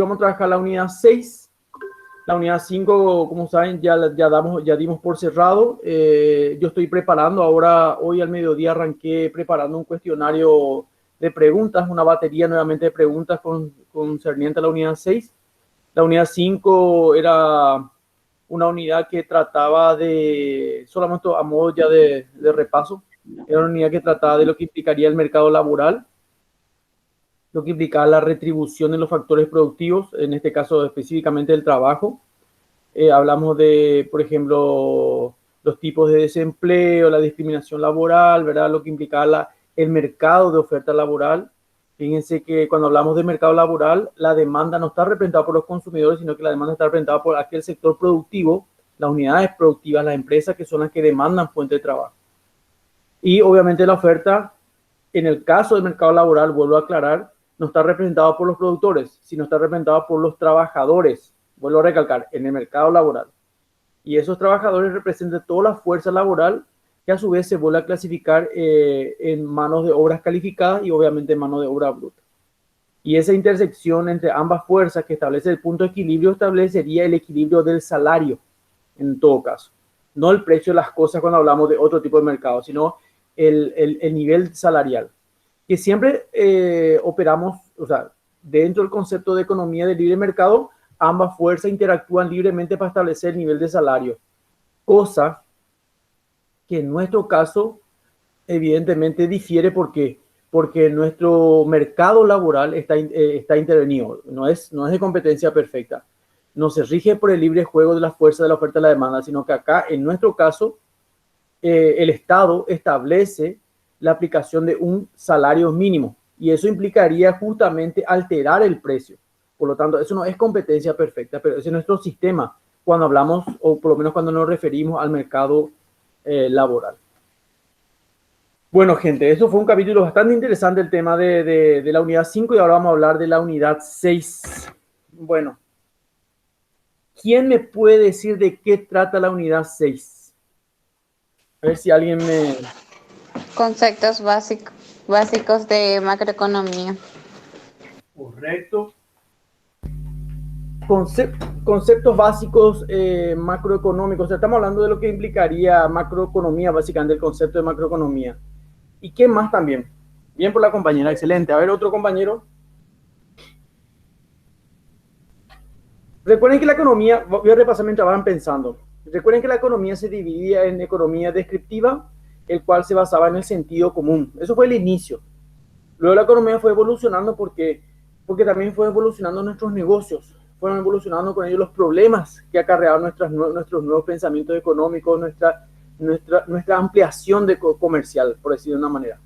vamos a trabajar la unidad 6. La unidad 5, como saben, ya dimos por cerrado. Yo estoy preparando ahora, hoy al mediodía arranqué preparando un cuestionario de preguntas, una batería nuevamente de preguntas concerniente a la unidad 6. La unidad 5 era una unidad que trataba de, solamente a modo ya de repaso, era una unidad que trataba de lo que implicaría el mercado laboral, lo que implicaba la retribución de los factores productivos, en este caso específicamente el trabajo. Hablamos de, por ejemplo, los tipos de desempleo, la discriminación laboral, ¿verdad? Lo que implicaba el mercado de oferta laboral. Fíjense que cuando hablamos de mercado laboral, la demanda no está representada por los consumidores, sino que la demanda está representada por aquel sector productivo, las unidades productivas, las empresas que son las que demandan fuente de trabajo. Y obviamente la oferta, en el caso del mercado laboral, vuelvo a aclarar, no está representada por los productores, sino está representada por los trabajadores. Vuelvo a recalcar, en el mercado laboral. Y esos trabajadores representan toda la fuerza laboral que a su vez se vuelve a clasificar en manos de obras calificadas y obviamente en manos de obra bruta. Y esa intersección entre ambas fuerzas que establece el punto de equilibrio establecería el equilibrio del salario en todo caso. No el precio de las cosas cuando hablamos de otro tipo de mercado, sino el nivel salarial. Que siempre operamos, o sea, dentro del concepto de economía de libre mercado, ambas fuerzas interactúan libremente para establecer el nivel de salario. Cosa que en nuestro caso evidentemente difiere porque nuestro mercado laboral está intervenido, no es de competencia perfecta. No se rige por el libre juego de la fuerza de la oferta y la demanda, sino que acá, en nuestro caso, el Estado establece la aplicación de un salario mínimo y eso implicaría justamente alterar el precio. Por lo tanto, eso no es competencia perfecta, pero ese es nuestro sistema cuando hablamos, o por lo menos cuando nos referimos al mercado laboral. Bueno, gente, eso fue un capítulo bastante interesante, el tema de la unidad 5, y ahora vamos a hablar de la unidad 6. Bueno, ¿quién me puede decir de qué trata la unidad 6? A ver si alguien me... Conceptos básicos de macroeconomía. Correcto. Conceptos básicos macroeconómicos. O sea, estamos hablando de lo que implicaría macroeconomía, básicamente el concepto de macroeconomía. ¿Y qué más también? Bien por la compañera, excelente. A ver, otro compañero. Recuerden que la economía, voy a repasar mientras van pensando. Recuerden que la economía se dividía en economía descriptiva, el cual se basaba en el sentido común. Eso fue el inicio. Luego la economía fue evolucionando porque también fue evolucionando nuestros negocios, fueron evolucionando con ellos los problemas que acarreaban nuestros nuevos pensamientos económicos, nuestra ampliación comercial, por decirlo de una manera.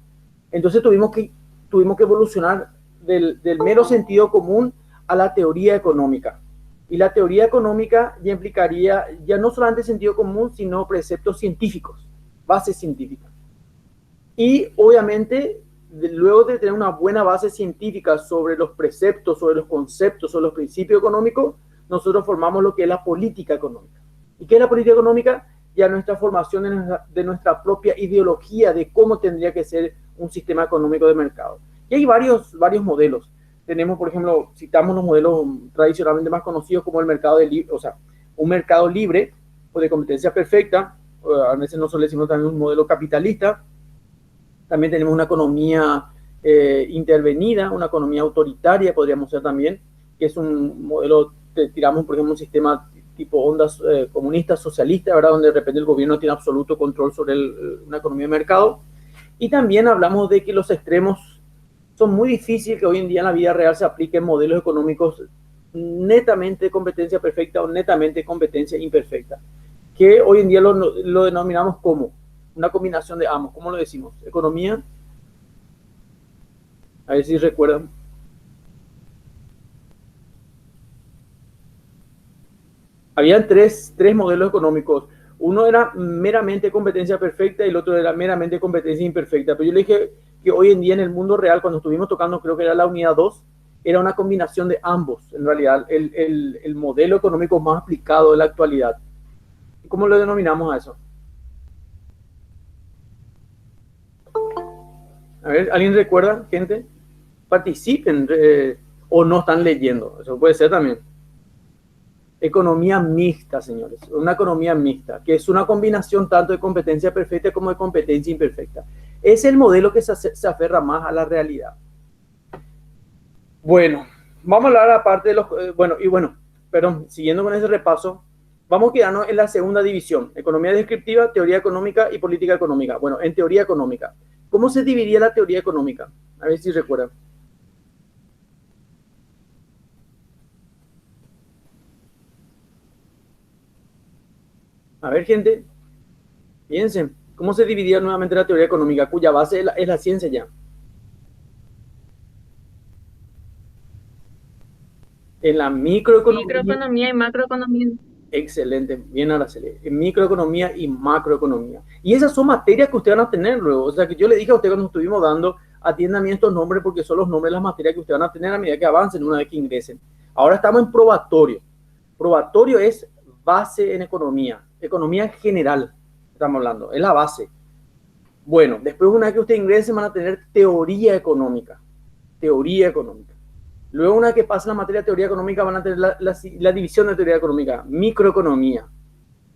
Entonces tuvimos que evolucionar del mero sentido común a la teoría económica. Y la teoría económica ya implicaría ya no solamente sentido común, sino preceptos científicos, bases científicas. Y obviamente, luego de tener una buena base científica sobre los preceptos, sobre los conceptos, sobre los principios económicos, nosotros formamos lo que es la política económica. ¿Y qué es la política económica? Ya nuestra formación de nuestra propia ideología de cómo tendría que ser un sistema económico de mercado. Y hay varios modelos. Tenemos, por ejemplo, citamos los modelos tradicionalmente más conocidos como el mercado o sea, un mercado libre o de competencia perfecta. A veces nosotros decimos también un modelo capitalista. También tenemos una economía intervenida, una economía autoritaria, podríamos ser también, que es un modelo, tiramos por ejemplo un sistema tipo ondas comunistas, socialistas, ¿verdad? Donde de repente el gobierno tiene absoluto control sobre una economía de mercado. Y también hablamos de que los extremos son muy difíciles que hoy en día en la vida real se apliquen modelos económicos netamente de competencia perfecta o netamente de competencia imperfecta, que hoy en día lo denominamos como una combinación de ambos. ¿Cómo lo decimos? Economía. A ver si recuerdan. Habían tres modelos económicos. Uno era meramente competencia perfecta y el otro era meramente competencia imperfecta. Pero yo le dije que hoy en día en el mundo real, cuando estuvimos tocando, creo que era la unidad 2, era una combinación de ambos, en realidad, el modelo económico más aplicado en la actualidad. ¿Cómo lo denominamos a eso? A ver, ¿alguien recuerda, gente? Participen. o no están leyendo. Eso puede ser también. Economía mixta, señores. Una economía mixta, que es una combinación tanto de competencia perfecta como de competencia imperfecta. Es el modelo que se aferra más a la realidad. Bueno, vamos a hablar aparte de los... perdón, siguiendo con ese repaso, vamos a quedarnos en la segunda división. Economía descriptiva, teoría económica y política económica. Bueno, en teoría económica. ¿Cómo se dividía la teoría económica? A ver si recuerdan. A ver, gente, piensen, ¿cómo se dividía nuevamente la teoría económica, cuya base es la ciencia ya? En la microeconomía. Microeconomía y macroeconomía. Excelente, bien, Araceli. En microeconomía y macroeconomía. Y esas son materias que ustedes van a tener luego. O sea, que yo le dije a ustedes cuando estuvimos dando, atiendan bien estos nombres porque son los nombres de las materias que ustedes van a tener a medida que avancen, una vez que ingresen. Ahora estamos en probatorio. Probatorio es base en economía. Economía general, estamos hablando, es la base. Bueno, después una vez que ustedes ingresen van a tener teoría económica. Teoría económica. Luego, una vez que pasa la materia de teoría económica, van a tener la división de teoría económica, microeconomía.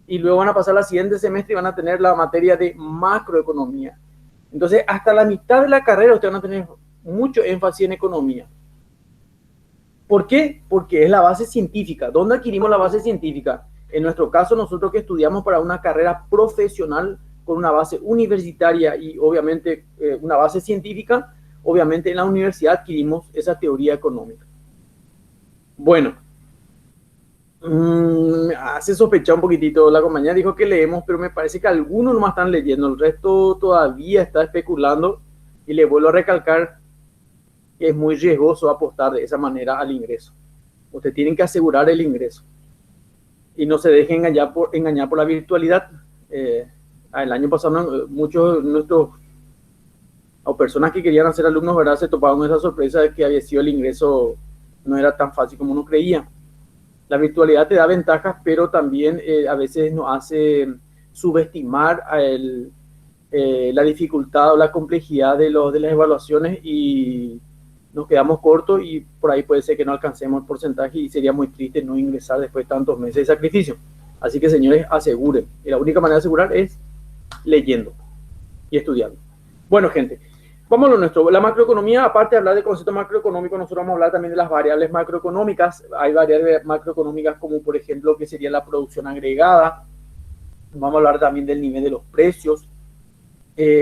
Y luego van a pasar la siguiente semestre y van a tener la materia de macroeconomía. Entonces, hasta la mitad de la carrera ustedes van a tener mucho énfasis en economía. ¿Por qué? Porque es la base científica. ¿Dónde adquirimos la base científica? En nuestro caso, nosotros que estudiamos para una carrera profesional con una base universitaria y obviamente una base científica, obviamente en la universidad adquirimos esa teoría económica. Bueno, hace sospechar un poquitito. La compañía dijo que leemos, pero me parece que algunos no están leyendo, el resto todavía está especulando, y le vuelvo a recalcar que es muy riesgoso apostar de esa manera al ingreso. Ustedes tienen que asegurar el ingreso y no se dejen engañar por la virtualidad. El año pasado muchos de nuestros o personas que querían hacer alumnos, ¿verdad?, se topaban con esa sorpresa de que había sido el ingreso no era tan fácil como uno creía. La virtualidad te da ventajas, pero también a veces nos hace subestimar la dificultad o la complejidad de las evaluaciones y nos quedamos cortos y por ahí puede ser que no alcancemos el porcentaje y sería muy triste no ingresar después de tantos meses de sacrificio. Así que, señores, aseguren. Y la única manera de asegurar es leyendo y estudiando. Bueno, gente, vamos a lo nuestro. La macroeconomía, aparte de hablar del concepto macroeconómico, nosotros vamos a hablar también de las variables macroeconómicas. Hay variables macroeconómicas como, por ejemplo, que sería la producción agregada. Vamos a hablar también del nivel de los precios.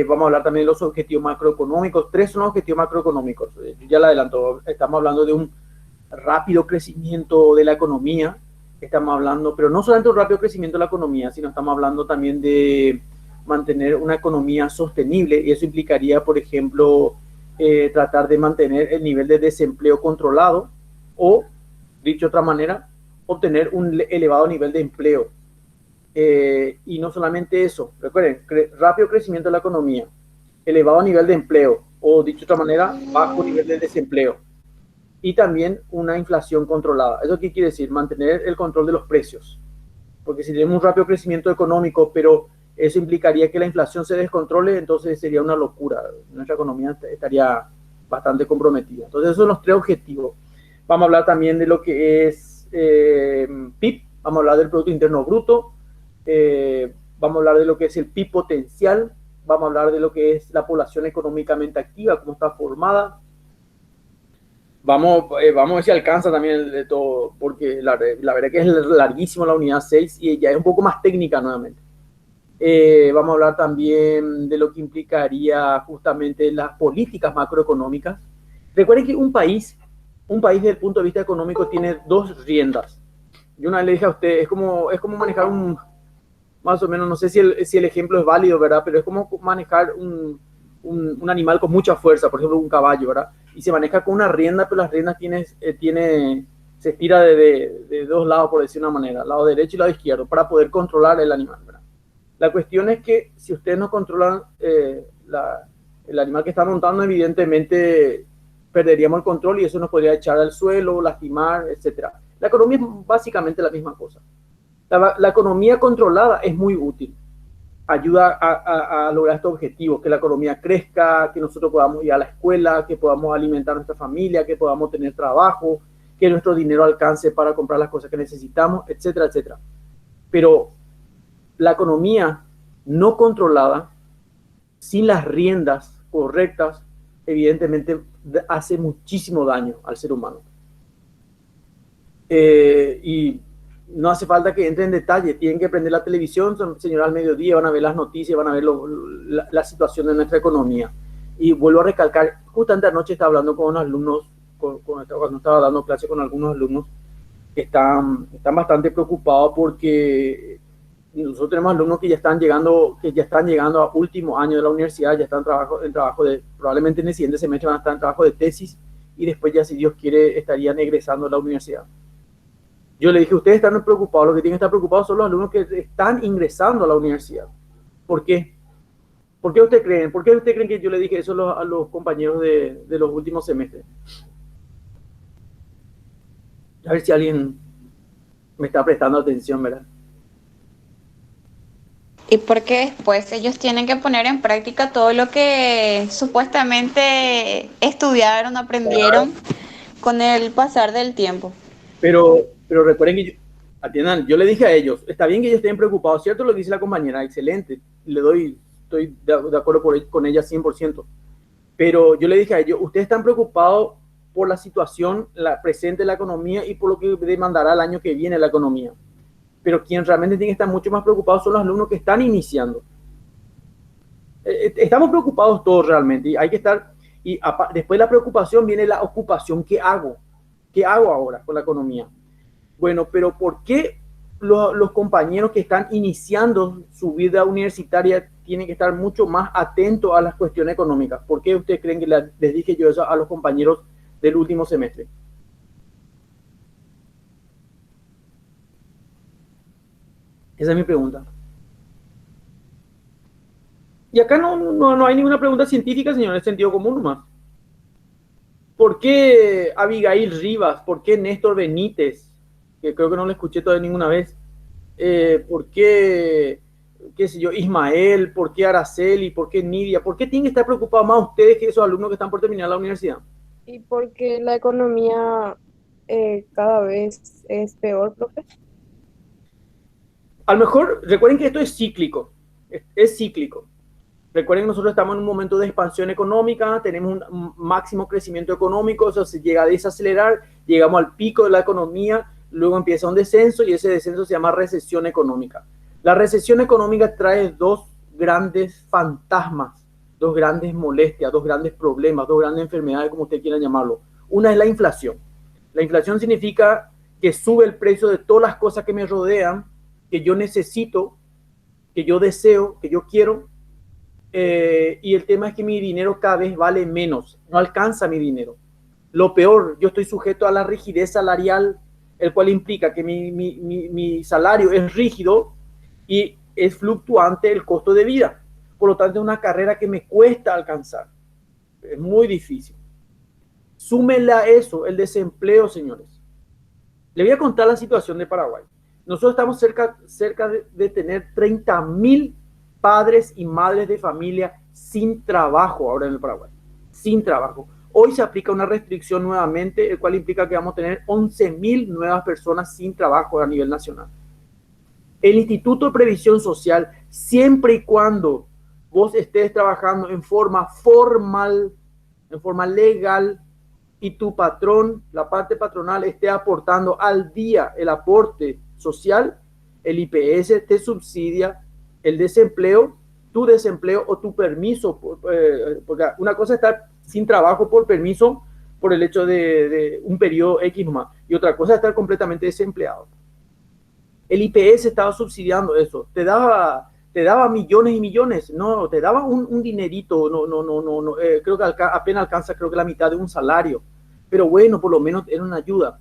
Vamos a hablar también de los objetivos macroeconómicos. 3 son los objetivos macroeconómicos. Ya lo adelanto. Estamos hablando de un rápido crecimiento de la economía. Estamos hablando, pero no solamente un rápido crecimiento de la economía, sino estamos hablando también de mantener una economía sostenible, y eso implicaría, por ejemplo, tratar de mantener el nivel de desempleo controlado o, dicho de otra manera, obtener un elevado nivel de empleo. Y no solamente eso, recuerden, rápido crecimiento de la economía, elevado nivel de empleo o, dicho de otra manera, bajo nivel de desempleo, y también una inflación controlada. ¿Eso qué quiere decir? Mantener el control de los precios, porque si tenemos un rápido crecimiento económico, pero eso implicaría que la inflación se descontrole, entonces sería una locura. Nuestra economía estaría bastante comprometida. Entonces, esos son los 3 objetivos. Vamos a hablar también de lo que es PIB, vamos a hablar del Producto Interno Bruto, vamos a hablar de lo que es el PIB potencial, vamos a hablar de lo que es la población económicamente activa, cómo está formada. Vamos a ver si alcanza también de todo, porque la verdad que es larguísimo la unidad 6 y ya es un poco más técnica nuevamente. Vamos a hablar también de lo que implicaría justamente las políticas macroeconómicas. Recuerden que un país desde el punto de vista económico tiene 2 riendas. Yo una vez le dije a usted, es como manejar más o menos, no sé si el ejemplo es válido, ¿verdad? Pero es como manejar un animal con mucha fuerza, por ejemplo un caballo, ¿verdad? Y se maneja con una rienda, pero las riendas se estira de 2 lados, por decir una manera, lado derecho y lado izquierdo, para poder controlar el animal, ¿verdad? La cuestión es que si ustedes no controlan el animal que está montando, evidentemente perderíamos el control y eso nos podría echar al suelo, lastimar, etc. La economía es básicamente la misma cosa. La economía controlada es muy útil. ayuda a lograr estos objetivos, que la economía crezca, que nosotros podamos ir a la escuela, que podamos alimentar a nuestra familia, que podamos tener trabajo, que nuestro dinero alcance para comprar las cosas que necesitamos, etcétera, etcétera. Pero la economía no controlada, sin las riendas correctas, evidentemente hace muchísimo daño al ser humano. Y no hace falta que entre en detalle, tienen que prender la televisión, señora, al mediodía van a ver las noticias, van a ver la situación de nuestra economía. Y vuelvo a recalcar, justamente anoche estaba hablando con unos alumnos, cuando estaba dando clase con algunos alumnos que están bastante preocupados porque nosotros tenemos alumnos que ya están llegando a último año de la universidad, ya están en trabajo de, probablemente en el siguiente semestre van a estar en trabajo de tesis y después ya, si Dios quiere, estarían egresando de la universidad. Yo le dije, ustedes están preocupados, lo que tienen que estar preocupados son los alumnos que están ingresando a la universidad. ¿Por qué? ¿Por qué ustedes creen? ¿Por qué ustedes creen que yo le dije eso a los compañeros de los últimos semestres? A ver si alguien me está prestando atención, ¿verdad? Y porque después ellos tienen que poner en práctica todo lo que supuestamente estudiaron, aprendieron con el pasar del tiempo. Pero recuerden que atiendan, yo le dije a ellos, está bien que ellos estén preocupados, ¿cierto? Lo que dice la compañera, excelente, estoy de acuerdo con ella 100%. Pero yo le dije a ellos, ustedes están preocupados por la situación presente de la economía y por lo que demandará el año que viene la economía. Pero quien realmente tiene que estar mucho más preocupado son los alumnos que están iniciando. Estamos preocupados todos realmente y hay que estar, y después de la preocupación viene la ocupación. ¿Qué hago? ¿Qué hago ahora con la economía? Bueno, pero ¿por qué los compañeros que están iniciando su vida universitaria tienen que estar mucho más atentos a las cuestiones económicas? ¿Por qué ustedes creen que les dije yo eso a los compañeros del último semestre? Esa es mi pregunta. Y acá no hay ninguna pregunta científica, señor, es sentido común nomás. ¿Por qué Abigail Rivas? ¿Por qué Néstor Benítez? Que creo que no lo escuché todavía ninguna vez. ¿Por qué, qué sé yo, Ismael? ¿Por qué Araceli? ¿Por qué Nidia? ¿Por qué tienen que estar preocupados más ustedes que esos alumnos que están por terminar la universidad? Y porque la economía cada vez es peor, profe. A lo mejor, recuerden que esto es cíclico. Es cíclico. Recuerden que nosotros estamos en un momento de expansión económica, tenemos un máximo crecimiento económico, eso se llega a desacelerar, llegamos al pico de la economía, luego empieza un descenso y ese descenso se llama recesión económica. La recesión económica trae dos grandes fantasmas, dos grandes molestias, dos grandes problemas, dos grandes enfermedades, como ustedes quieran llamarlo. Una es la inflación. La inflación significa que sube el precio de todas las cosas que me rodean, que yo necesito, que yo deseo, que yo quiero. Y el tema es que mi dinero cada vez vale menos, no alcanza mi dinero. Lo peor, yo estoy sujeto a la rigidez salarial, el cual implica que mi salario es rígido y es fluctuante el costo de vida. Por lo tanto, es una carrera que me cuesta alcanzar. Es muy difícil. Súmenle a eso el desempleo, señores. Le voy a contar la situación de Paraguay. Nosotros estamos cerca de tener 30.000 padres y madres de familia sin trabajo ahora en el Paraguay. Sin trabajo. Hoy se aplica una restricción nuevamente, el cual implica que vamos a tener 11.000 nuevas personas sin trabajo a nivel nacional. El Instituto de Previsión Social, siempre y cuando vos estés trabajando en forma formal, en forma legal, y tu patrón, la parte patronal, esté aportando al día el aporte social, el IPS te subsidia el desempleo, tu desempleo o tu permiso, porque una cosa es estar sin trabajo por permiso por el hecho de un periodo X más, y otra cosa es estar completamente desempleado. El IPS estaba subsidiando eso, te daba millones y millones, no, te daba un dinerito, creo que apenas alcanza, creo que la mitad de un salario, pero bueno, por lo menos era una ayuda.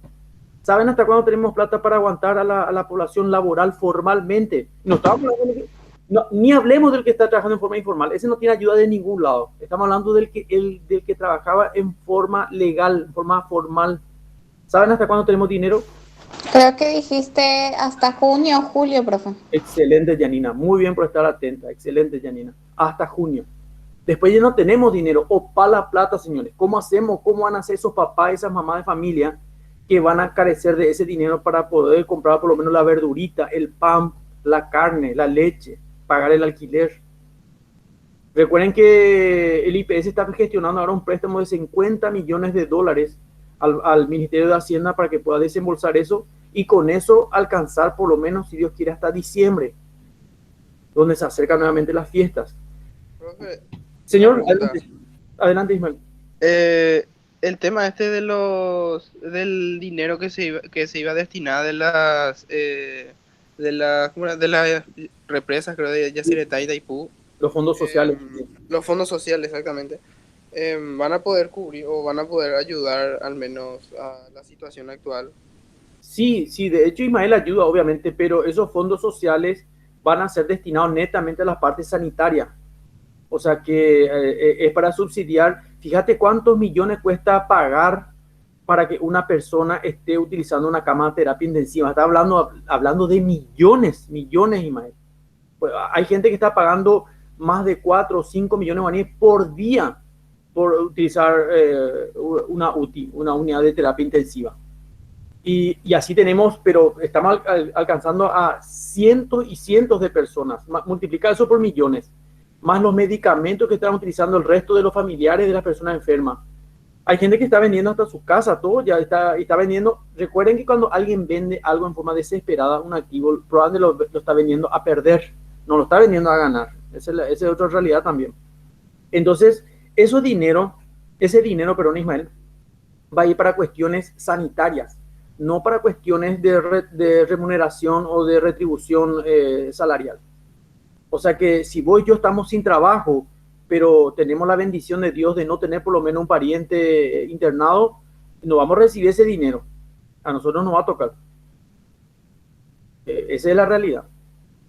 ¿Saben hasta cuándo tenemos plata para aguantar a la población laboral formalmente? Ni hablemos del que está trabajando en forma informal, ese no tiene ayuda de ningún lado. Estamos hablando del que trabajaba en forma legal, en forma formal. ¿Saben hasta cuándo tenemos dinero? Creo que dijiste hasta junio o julio, profe. Excelente, Janina. Muy bien por estar atenta. Excelente, Janina. Hasta junio. Después ya no tenemos dinero. Opa la plata, señores. ¿Cómo hacemos? ¿Cómo van a hacer esos papás, esas mamás de familia que van a carecer de ese dinero para poder comprar por lo menos la verdurita, el pan, la carne, la leche, pagar el alquiler? Recuerden que el IPS está gestionando ahora un préstamo de 50 millones de dólares al Ministerio de Hacienda para que pueda desembolsar eso y con eso alcanzar por lo menos, si Dios quiere, hasta diciembre, donde se acercan nuevamente las fiestas. Profe, Señor, pregunta. adelante Ismael. El tema este del dinero que se iba a destinar ¿cómo era? De las represas, creo, de Yacyretá y Itaipú. Los fondos sociales. Los fondos sociales, exactamente. ¿Van a poder cubrir o van a poder ayudar al menos a la situación actual? Sí, sí, de hecho Ismael ayuda obviamente, pero esos fondos sociales van a ser destinados netamente a la parte sanitaria. O sea que es para subsidiar. Fíjate cuántos millones cuesta pagar para que una persona esté utilizando una cama de terapia intensiva. Está hablando de millones, millones, Ismael. Pues hay gente que está pagando más de 4 o 5 millones de guaraníes por día por utilizar una UTI, una unidad de terapia intensiva. Y así tenemos, pero estamos alcanzando a cientos y cientos de personas. Multiplicar eso por millones, más los medicamentos que están utilizando el resto de los familiares de las personas enfermas. Hay gente que está vendiendo hasta su casa, todo ya está vendiendo. Recuerden que cuando alguien vende algo en forma desesperada, un activo, probablemente lo está vendiendo a perder, no lo está vendiendo a ganar. Esa es otra realidad también. Entonces, ese dinero, perdón, Ismael, va a ir para cuestiones sanitarias, no para cuestiones de remuneración o de retribución salarial. O sea que si vos y yo estamos sin trabajo, pero tenemos la bendición de Dios de no tener por lo menos un pariente internado, no vamos a recibir ese dinero. A nosotros nos va a tocar. Esa es la realidad.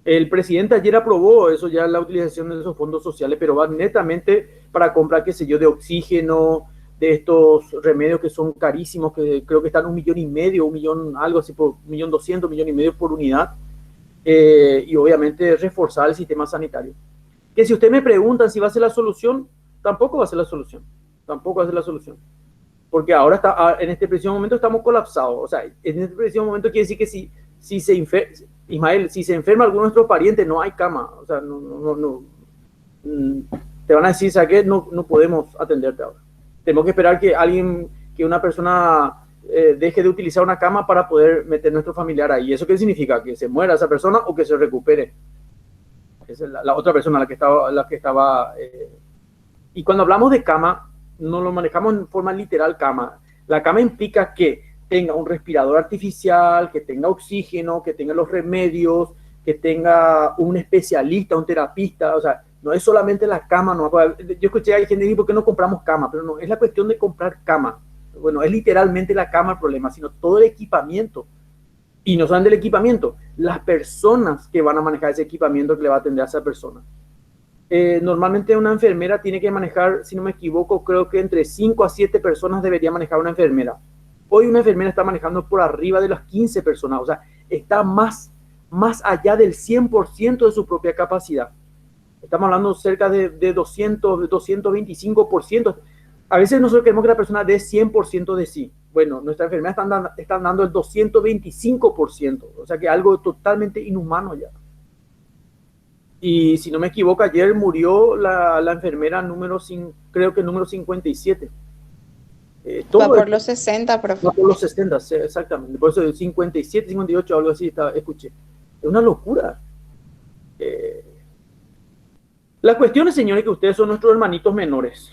El presidente ayer aprobó eso ya, la utilización de esos fondos sociales, pero va netamente para comprar, qué sé yo, de oxígeno, de estos remedios que son carísimos, que creo que están 1,5 millones, 1 millón, algo así, por 1,200,000, 1,5 millones por unidad. Y obviamente reforzar el sistema sanitario. Que si usted me pregunta si va a ser la solución, tampoco va a ser la solución. Tampoco va a ser la solución. Porque ahora en este preciso momento estamos colapsados. O sea, en este preciso momento quiere decir que si se enferma, Ismael, si se enferma alguno de nuestros parientes, no hay cama. O sea, no te van a decir, ¿sabes qué? No podemos atenderte ahora. Tenemos que esperar que una persona deje de utilizar una cama para poder meter a nuestro familiar ahí. ¿Eso qué significa? ¿Que se muera esa persona o que se recupere? Esa es la otra persona la que estaba y cuando hablamos de cama, no lo manejamos en forma literal cama. La cama implica que tenga un respirador artificial, que tenga oxígeno, que tenga los remedios, que tenga un especialista, un terapista. O sea, no es solamente la cama. No, yo escuché a gente decir, ¿por qué no compramos cama? Pero no, es la cuestión de comprar cama. Bueno, es literalmente la cama el problema, sino todo el equipamiento. Y no solamente el equipamiento, las personas que van a manejar ese equipamiento que le va a atender a esa persona. Normalmente una enfermera tiene que manejar, si no me equivoco, creo que entre 5 a 7 personas debería manejar una enfermera. Hoy una enfermera está manejando por arriba de las 15 personas, o sea, está más allá del 100% de su propia capacidad. Estamos hablando cerca de 200, 225%. A veces nosotros queremos que la persona dé 100% de sí. Bueno, nuestra enfermera están dando el 225%, o sea que algo totalmente inhumano ya. Y si no me equivoco, ayer murió la enfermera creo que número 57. Va por los 60, profe. Va por los 60, exactamente. Por eso 57, 58, algo así, escuché. Es una locura. La cuestión es, señores, que ustedes son nuestros hermanitos menores.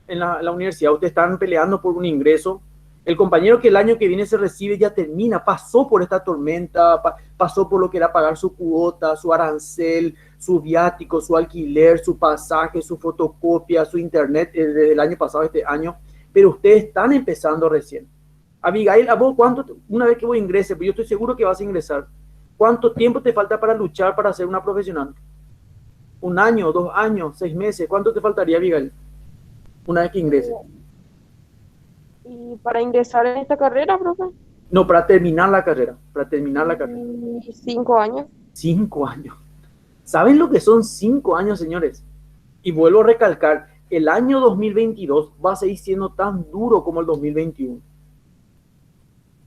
En la universidad ustedes están peleando por un ingreso. El compañero que el año que viene se recibe ya termina, pasó por esta tormenta, pasó por lo que era pagar su cuota, su arancel, su viático, su alquiler, su pasaje, su fotocopia, su internet desde el año pasado, este año, pero ustedes están empezando recién. Abigail, ¿a vos una vez que vos ingreses, pues yo estoy seguro que vas a ingresar, cuánto tiempo te falta para luchar para ser una profesional? ¿1 año, 2 años, 6 meses? ¿Cuánto te faltaría, Abigail, una vez que ingreses? ¿Y para ingresar en esta carrera, profe? No, para terminar la carrera, para terminar la carrera. 5 años. 5 años. ¿Saben lo que son 5 años, señores? Y vuelvo a recalcar, el año 2022 va a seguir siendo tan duro como el 2021.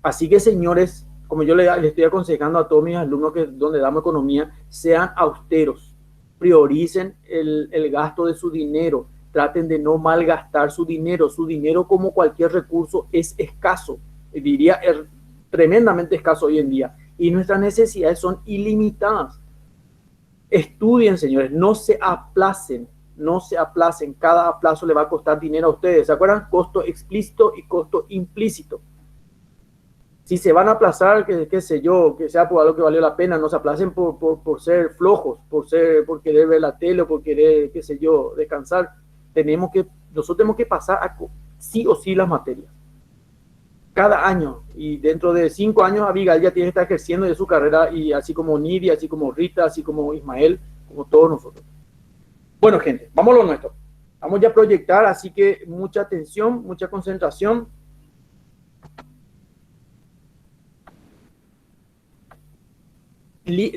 Así que, señores, como yo le estoy aconsejando a todos mis alumnos que donde damos economía, sean austeros, prioricen el gasto de su dinero, traten de no malgastar su dinero. Su dinero, como cualquier recurso, es escaso, diría tremendamente escaso hoy en día, y nuestras necesidades son ilimitadas. Estudien, señores, no se aplacen, no se aplacen, cada aplazo le va a costar dinero a ustedes. ¿Se acuerdan? Costo explícito y costo implícito. Si se van a aplazar, qué sé yo, que sea por algo que valió la pena, no se aplacen por ser flojos, por querer ver la tele o por querer, qué sé yo, descansar. Nosotros tenemos que pasar sí o sí las materias. Cada año, y dentro de 5 años Abigail ya tiene que estar ejerciendo de su carrera, y así como Nidia, así como Rita, así como Ismael, como todos nosotros. Bueno, gente, vamos a lo nuestro. Vamos ya a proyectar, así que mucha atención, mucha concentración.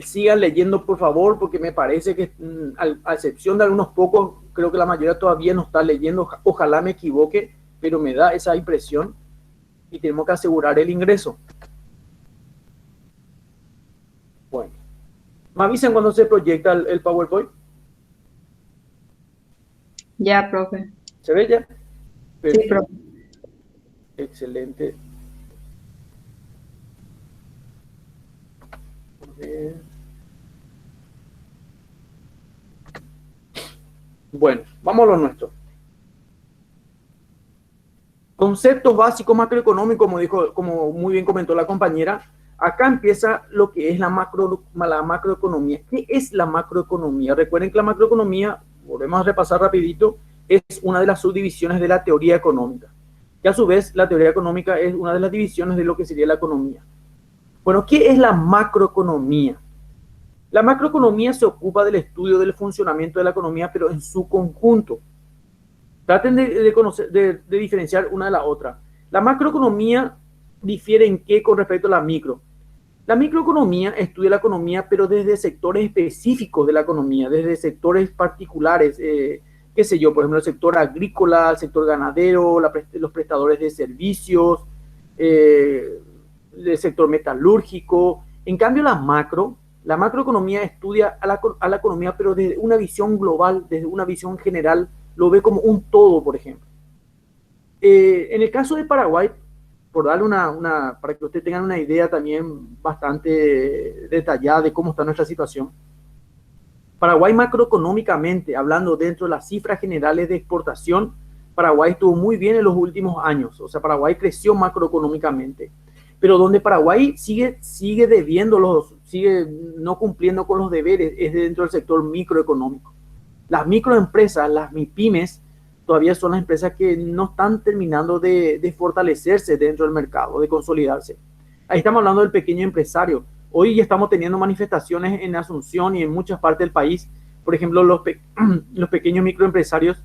Sigan leyendo, por favor, porque me parece que, a excepción de algunos pocos, creo que la mayoría todavía no está leyendo. Ojalá me equivoque, pero me da esa impresión, y tenemos que asegurar el ingreso. Bueno, me avisan cuando se proyecta el PowerPoint. Ya, profe. ¿Se ve ya? Sí, profe. Excelente. Bueno, vamos a lo nuestro. Conceptos básicos macroeconómicos, como muy bien comentó la compañera. Acá empieza lo que es la macroeconomía. ¿Qué es la macroeconomía? Recuerden que la macroeconomía, volvemos a repasar rapidito, es una de las subdivisiones de la teoría económica. Que a su vez, la teoría económica es una de las divisiones de lo que sería la economía. Bueno, ¿qué es la macroeconomía? La macroeconomía se ocupa del estudio del funcionamiento de la economía, pero en su conjunto. Traten de diferenciar una de la otra. La macroeconomía difiere en qué con respecto a la micro. La microeconomía estudia la economía, pero desde sectores específicos de la economía, desde sectores particulares, qué sé yo, por ejemplo, el sector agrícola, el sector ganadero, los prestadores de servicios, el sector metalúrgico. En cambio, la macroeconomía estudia a la economía, pero desde una visión global, desde una visión general, lo ve como un todo, por ejemplo. En el caso de Paraguay, por darle para que ustedes tengan una idea también bastante detallada de cómo está nuestra situación. Paraguay macroeconómicamente, hablando dentro de las cifras generales de exportación, Paraguay estuvo muy bien en los últimos años. O sea, Paraguay creció macroeconómicamente. Pero donde Paraguay sigue sigue no cumpliendo con los deberes, es dentro del sector microeconómico. Las microempresas, las MIPYMES, todavía son las empresas que no están terminando de fortalecerse dentro del mercado, de consolidarse. Ahí estamos hablando del pequeño empresario. Hoy ya estamos teniendo manifestaciones en Asunción y en muchas partes del país. Por ejemplo, los pequeños microempresarios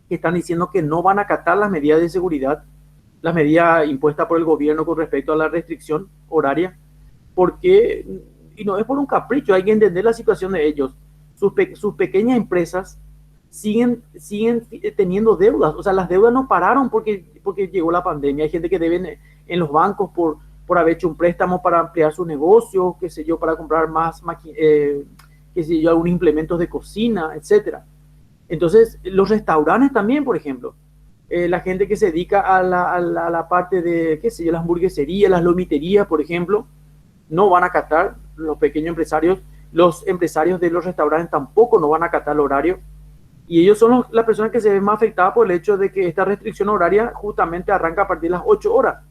que están diciendo que no van a acatar las medidas de seguridad, las medidas impuestas por el gobierno con respecto a la restricción horaria, porque, y no es por un capricho, hay que entender la situación de ellos. Sus pequeñas empresas siguen teniendo deudas. O sea, las deudas no pararon porque llegó la pandemia. Hay gente que debe en los bancos por haber hecho un préstamo para ampliar su negocio, qué sé yo, para comprar más, qué sé yo, algunos implementos de cocina, etcétera. Entonces, los restaurantes también, por ejemplo. La gente que se dedica a la parte de, qué sé yo, las hamburgueserías, las lomiterías, por ejemplo, no van a acatar. Los pequeños empresarios, los empresarios de los restaurantes tampoco no van a acatar el horario. Y ellos son las personas que se ven más afectadas por el hecho de que esta restricción horaria justamente arranca a partir de las 8 horas.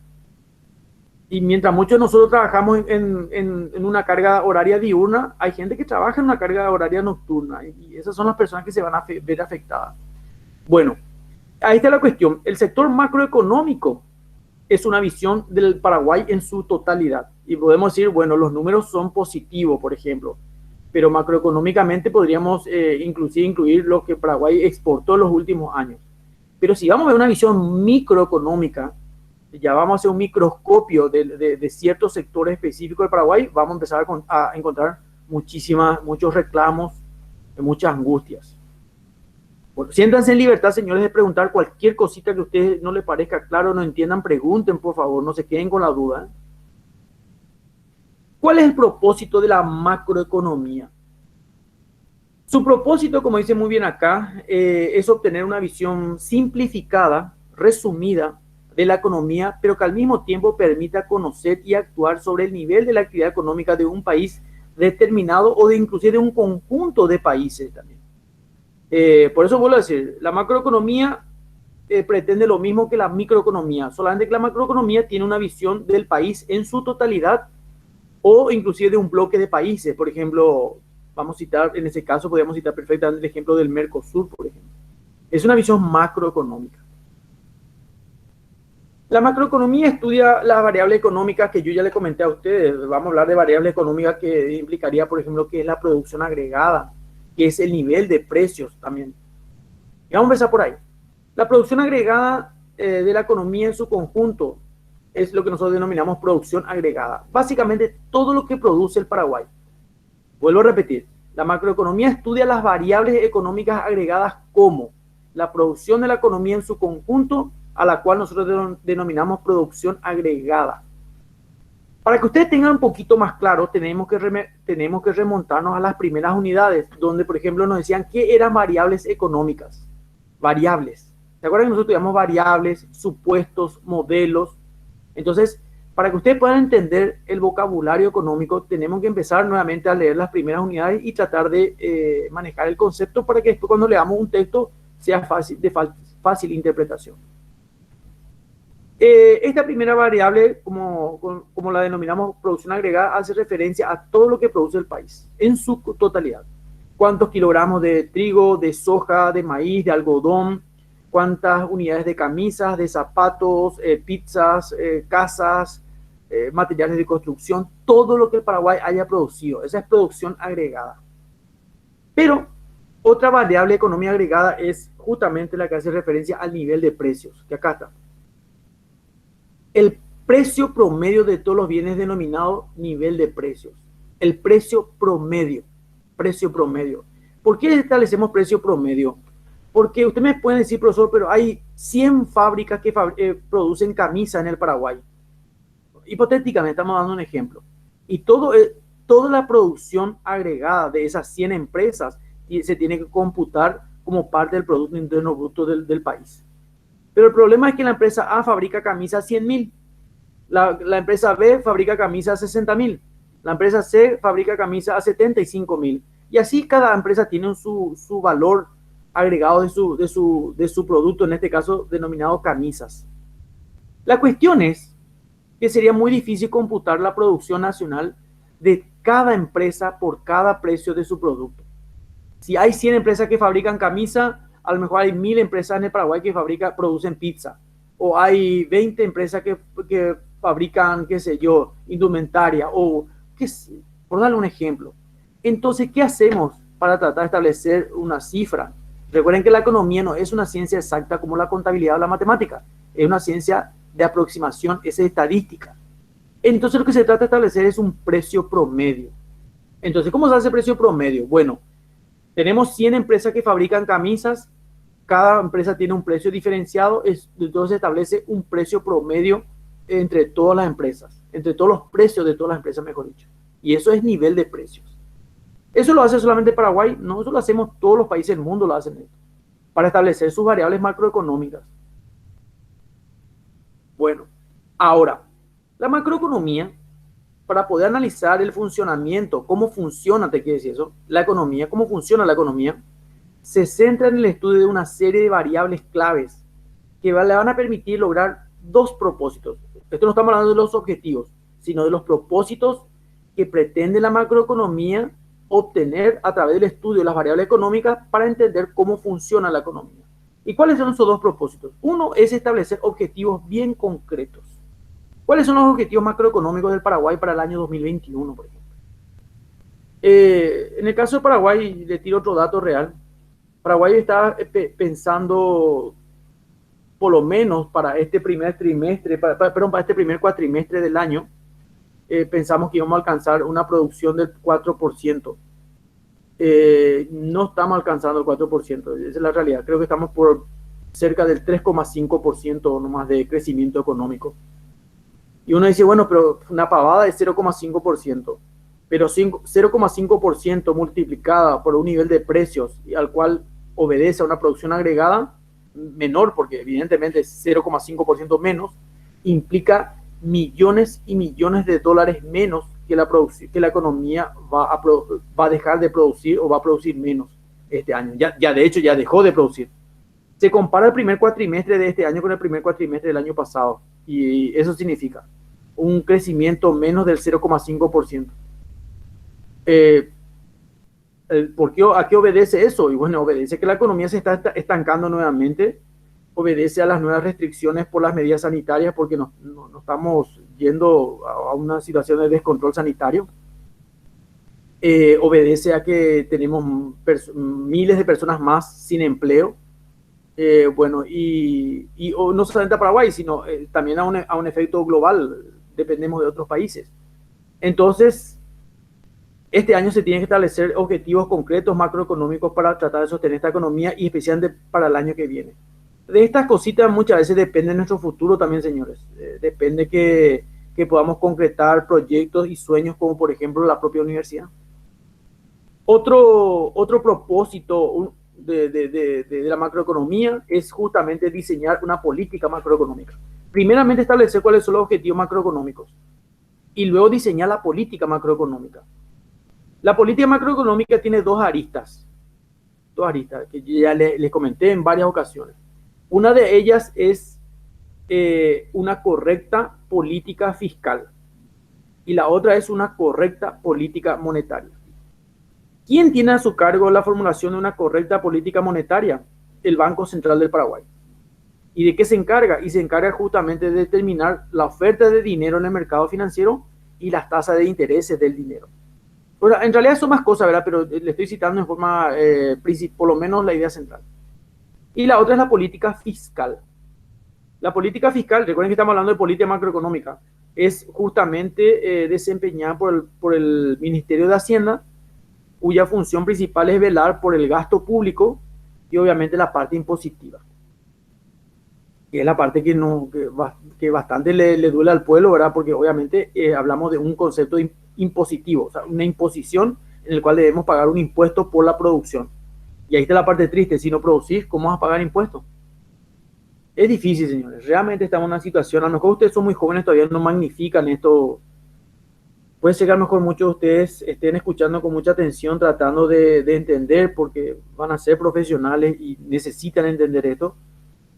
Y mientras muchos de nosotros trabajamos en una carga horaria diurna, hay gente que trabaja en una carga horaria nocturna. Y esas son las personas que se van a ver afectadas. Bueno, ahí está la cuestión. El sector macroeconómico es una visión del Paraguay en su totalidad. Y podemos decir, bueno, los números son positivos, por ejemplo. Pero macroeconómicamente podríamos inclusive incluir lo que Paraguay exportó en los últimos años. Pero si vamos a ver una visión microeconómica, ya vamos a hacer un microscopio de ciertos sectores específicos del Paraguay, vamos a empezar a encontrar muchos reclamos, muchas angustias. Bueno, siéntanse en libertad, señores, de preguntar cualquier cosita que a ustedes no les parezca claro, no entiendan, pregunten, por favor, no se queden con la duda. ¿Cuál es el propósito de la macroeconomía? Su propósito, como dice muy bien acá, es obtener una visión simplificada, resumida, de la economía, pero que al mismo tiempo permita conocer y actuar sobre el nivel de la actividad económica de un país determinado o inclusive de un conjunto de países también. Por eso vuelvo a decir, la macroeconomía pretende lo mismo que la microeconomía, solamente que la macroeconomía tiene una visión del país en su totalidad o inclusive de un bloque de países. Por ejemplo, vamos a citar, en ese caso podríamos citar perfectamente el ejemplo del Mercosur, por ejemplo. Es una visión macroeconómica. La macroeconomía estudia las variables económicas que yo ya le comenté a ustedes. Vamos a hablar de variables económicas que implicaría, por ejemplo, que es la producción agregada, que es el nivel de precios también. Y vamos a empezar por ahí. La producción agregada de la economía en su conjunto es lo que nosotros denominamos producción agregada. Básicamente todo lo que produce el Paraguay. Vuelvo a repetir, la macroeconomía estudia las variables económicas agregadas como la producción de la economía en su conjunto, a la cual nosotros denominamos producción agregada. Para que ustedes tengan un poquito más claro, tenemos que remontarnos a las primeras unidades, donde, por ejemplo, nos decían qué eran variables económicas. Variables. ¿Se acuerdan que nosotros estudiamos variables, supuestos, modelos? Entonces, para que ustedes puedan entender el vocabulario económico, tenemos que empezar nuevamente a leer las primeras unidades y tratar de manejar el concepto para que después cuando leamos un texto sea fácil interpretación. Esta primera variable, como la denominamos producción agregada, hace referencia a todo lo que produce el país en su totalidad. Cuántos kilogramos de trigo, de soja, de maíz, de algodón, cuántas unidades de camisas, de zapatos, pizzas, casas, materiales de construcción, todo lo que el Paraguay haya producido. Esa es producción agregada. Pero otra variable de economía agregada es justamente la que hace referencia al nivel de precios, que acá está. El precio promedio de todos los bienes denominado nivel de precios. El precio promedio. Precio promedio. ¿Por qué establecemos precio promedio? Porque usted me puede decir, profesor, pero hay 100 fábricas que producen camisas en el Paraguay. Hipotéticamente, estamos dando un ejemplo. Y toda la producción agregada de esas 100 empresas se tiene que computar como parte del Producto Interno Bruto del país. Pero el problema es que la empresa A fabrica camisas 100.000. La empresa B fabrica camisas 60.000. La empresa C fabrica camisas a 75.000. Y así cada empresa tiene su valor agregado de su producto, en este caso denominado camisas. La cuestión es que sería muy difícil computar la producción nacional de cada empresa por cada precio de su producto. Si hay 100 empresas que fabrican camisas, a lo mejor hay 1.000 empresas en el Paraguay que producen pizza. O hay 20 empresas que fabrican, qué sé yo, indumentaria. O por darle un ejemplo. Entonces, ¿qué hacemos para tratar de establecer una cifra? Recuerden que la economía no es una ciencia exacta como la contabilidad o la matemática. Es una ciencia de aproximación, es estadística. Entonces, lo que se trata de establecer es un precio promedio. Entonces, ¿cómo se hace precio promedio? Bueno, tenemos 100 empresas que fabrican camisas, cada empresa tiene un precio diferenciado, entonces se establece un precio promedio entre todas las empresas, entre todos los precios de todas las empresas, mejor dicho. Y eso es nivel de precios. ¿Eso lo hace solamente Paraguay? No, eso lo hacemos todos los países del mundo, lo hacen esto, para establecer sus variables macroeconómicas. Bueno, ahora, la macroeconomía, para poder analizar el funcionamiento, cómo funciona, te quiere decir eso, la economía, cómo funciona la economía, se centra en el estudio de una serie de variables claves que le van a permitir lograr dos propósitos. Esto no estamos hablando de los objetivos, sino de los propósitos que pretende la macroeconomía obtener a través del estudio de las variables económicas para entender cómo funciona la economía. ¿Y cuáles son esos dos propósitos? Uno es establecer objetivos bien concretos. ¿Cuáles son los objetivos macroeconómicos del Paraguay para el año 2021, por ejemplo? En el caso de Paraguay, le tiro otro dato real. Paraguay está pensando por lo menos para este primer trimestre, para este primer cuatrimestre del año, pensamos que íbamos a alcanzar una producción del 4%. No estamos alcanzando el 4%, esa es la realidad. Creo que estamos por cerca del 3,5% nomás de crecimiento económico. Y uno dice, bueno, pero una pavada es 0,5%. Pero 0,5% multiplicada por un nivel de precios al cual obedece a una producción agregada menor, porque evidentemente 0,5% menos, implica millones y millones de dólares menos que la economía va a dejar de producir o va a producir menos este año. Ya de hecho ya dejó de producir. Se compara el primer cuatrimestre de este año con el primer cuatrimestre del año pasado, y eso significa un crecimiento menos del 0,5%. ¿A qué obedece eso? Y bueno, obedece que la economía se está estancando nuevamente, obedece a las nuevas restricciones por las medidas sanitarias, porque nos estamos yendo a una situación de descontrol sanitario. Obedece a que tenemos miles de personas más sin empleo. Bueno, y no solamente a Paraguay, sino también a un efecto global, dependemos de otros países. Entonces, este año se tienen que establecer objetivos concretos macroeconómicos para tratar de sostener esta economía, y especialmente para el año que viene. De estas cositas muchas veces depende nuestro futuro también, señores. Depende que podamos concretar proyectos y sueños, como por ejemplo la propia universidad. Otro propósito de la macroeconomía es justamente diseñar una política macroeconómica. Primeramente establecer cuáles son los objetivos macroeconómicos y luego diseñar la política macroeconómica. La política macroeconómica tiene dos aristas que ya les comenté en varias ocasiones. Una de ellas es una correcta política fiscal y la otra es una correcta política monetaria. ¿Quién tiene a su cargo la formulación de una correcta política monetaria? El Banco Central del Paraguay. ¿Y de qué se encarga? Y se encarga justamente de determinar la oferta de dinero en el mercado financiero y las tasas de intereses del dinero. Pues en realidad son más cosas, ¿verdad? Pero le estoy citando en forma, por lo menos la idea central. Y la otra es la política fiscal. La política fiscal, recuerden que estamos hablando de política macroeconómica, es justamente desempeñada por el Ministerio de Hacienda, cuya función principal es velar por el gasto público y obviamente la parte impositiva, que es la parte que bastante le duele al pueblo, ¿verdad? Porque obviamente hablamos de un concepto impositivo, o sea, una imposición en el cual debemos pagar un impuesto por la producción. Y ahí está la parte triste: si no producís, ¿cómo vas a pagar impuestos? Es difícil, señores. Realmente estamos en una situación, a lo mejor ustedes son muy jóvenes, todavía no magnifican esto. Puede ser que a lo mejor muchos de ustedes estén escuchando con mucha atención, tratando de entender, porque van a ser profesionales y necesitan entender esto.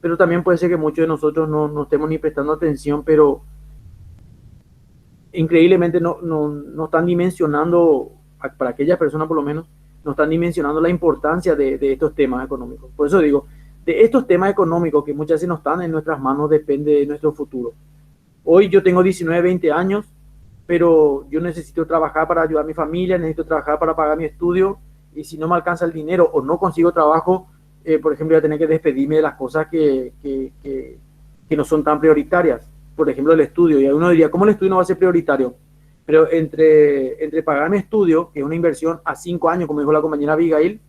Pero también puede ser que muchos de nosotros no estemos ni prestando atención, pero increíblemente no están dimensionando, para aquellas personas por lo menos, no están dimensionando la importancia de estos temas económicos. Por eso digo, de estos temas económicos que muchas veces no están en nuestras manos, depende de nuestro futuro. Hoy yo tengo 19, 20 años, pero yo necesito trabajar para ayudar a mi familia, necesito trabajar para pagar mi estudio, y si no me alcanza el dinero o no consigo trabajo, por ejemplo, voy a tener que despedirme de las cosas que no son tan prioritarias. Por ejemplo, el estudio. Y uno diría, ¿cómo el estudio no va a ser prioritario? Pero entre pagar mi estudio, que es una inversión a 5 años, como dijo la compañera Abigail,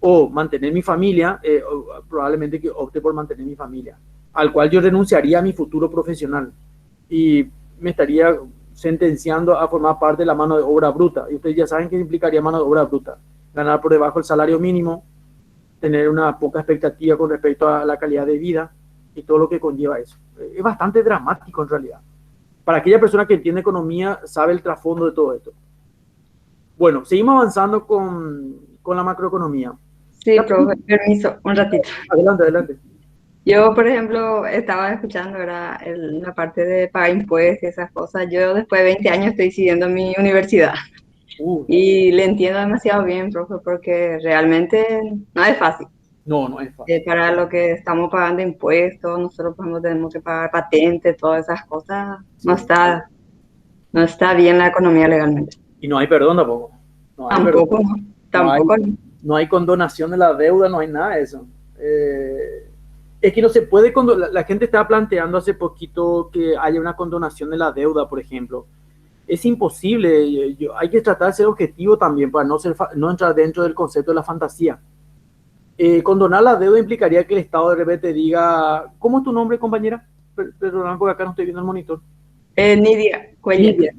o mantener mi familia, probablemente que opte por mantener mi familia, al cual yo renunciaría a mi futuro profesional y me estaría sentenciando a formar parte de la mano de obra bruta. Y ustedes ya saben qué implicaría mano de obra bruta: ganar por debajo del salario mínimo, tener una poca expectativa con respecto a la calidad de vida y todo lo que conlleva eso. Es bastante dramático en realidad. Para aquella persona que entiende economía, sabe el trasfondo de todo esto. Bueno, seguimos avanzando con la macroeconomía. Sí, profe, permiso, un ratito. Adelante, adelante. Yo, por ejemplo, estaba escuchando, ¿verdad? La parte de pagar impuestos y esas cosas. Yo después de 20 años estoy siguiendo mi universidad. Y le entiendo demasiado bien, profe, porque realmente no es fácil. No es fácil. Para lo que estamos pagando impuestos, nosotros tenemos que pagar patentes, todas esas cosas. Sí. No está bien la economía legalmente. Y no hay perdón tampoco. Tampoco. No hay condonación de la deuda, no hay nada de eso. Es que no se puede, la gente estaba planteando hace poquito que haya una condonación de la deuda, por ejemplo. Es imposible, hay que tratar de ser objetivo también para no entrar dentro del concepto de la fantasía. Condonar la deuda implicaría que el Estado de repente diga, ¿cómo es tu nombre, compañera? Perdóname porque acá no estoy viendo el monitor. Nidia Cuellar.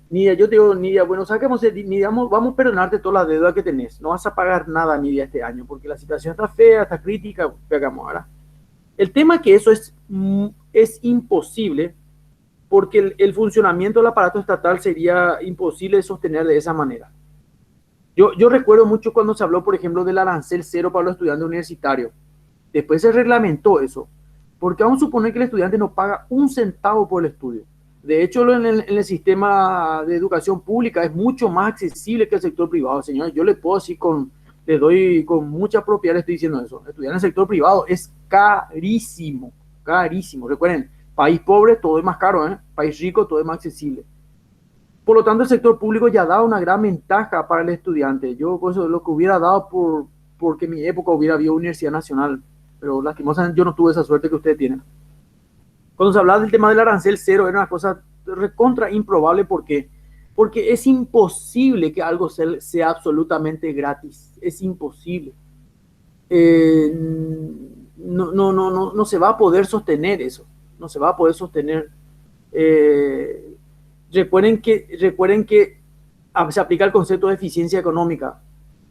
Nidia, yo te digo, Nidia, bueno, saquemos, Nidia, vamos a perdonarte toda la deuda que tenés. No vas a pagar nada, Nidia, este año, porque la situación está fea, está crítica, pegamos ahora. El tema es que eso es imposible, porque el funcionamiento del aparato estatal sería imposible de sostener de esa manera. Yo recuerdo mucho cuando se habló, por ejemplo, del arancel cero para los estudiantes universitarios. Después se reglamentó eso, porque vamos a suponer que el estudiante no paga un centavo por el estudio. De hecho, en el sistema de educación pública es mucho más accesible que el sector privado, señores. Yo le puedo decir le doy con mucha propiedad, le estoy diciendo eso. Estudiar en el sector privado es carísimo, carísimo. Recuerden, país pobre todo es más caro, ¿eh? País rico todo es más accesible. Por lo tanto, el sector público ya da una gran ventaja para el estudiante. Yo, por eso, lo que hubiera dado porque en mi época hubiera habido Universidad Nacional, pero lastimosamente yo no tuve esa suerte que ustedes tienen. Cuando se hablaba del tema del arancel cero, era una cosa recontra improbable. ¿Por qué? Porque es imposible que algo sea absolutamente gratis. Es imposible. No se va a poder sostener eso. No se va a poder sostener. Recuerden que se aplica el concepto de eficiencia económica.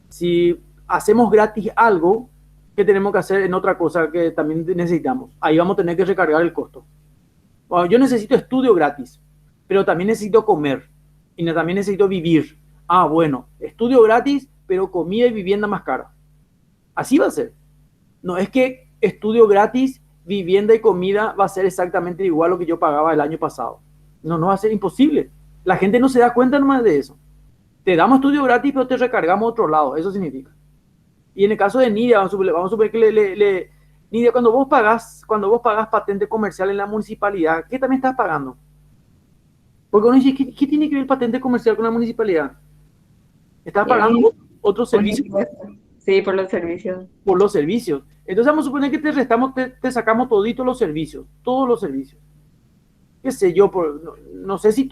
Si hacemos gratis algo, ¿qué tenemos que hacer en otra cosa que también necesitamos? Ahí vamos a tener que recargar el costo. Bueno, yo necesito estudio gratis, pero también necesito comer y también necesito vivir. Bueno, estudio gratis, pero comida y vivienda más cara. Así va a ser. No es que estudio gratis, vivienda y comida va a ser exactamente igual a lo que yo pagaba el año pasado. No va a ser imposible. La gente no se da cuenta nomás de eso. Te damos estudio gratis, pero te recargamos a otro lado. Eso significa. Y en el caso de Nidia, vamos a suponer que Nidia, cuando vos pagás patente comercial en la municipalidad, ¿qué también estás pagando? Porque uno dice, ¿qué tiene que ver el patente comercial con la municipalidad? ¿Estás pagando otros servicios? Sí, por los servicios. Por los servicios. Entonces vamos a suponer que te sacamos toditos los servicios. Todos los servicios. Qué sé yo, no sé si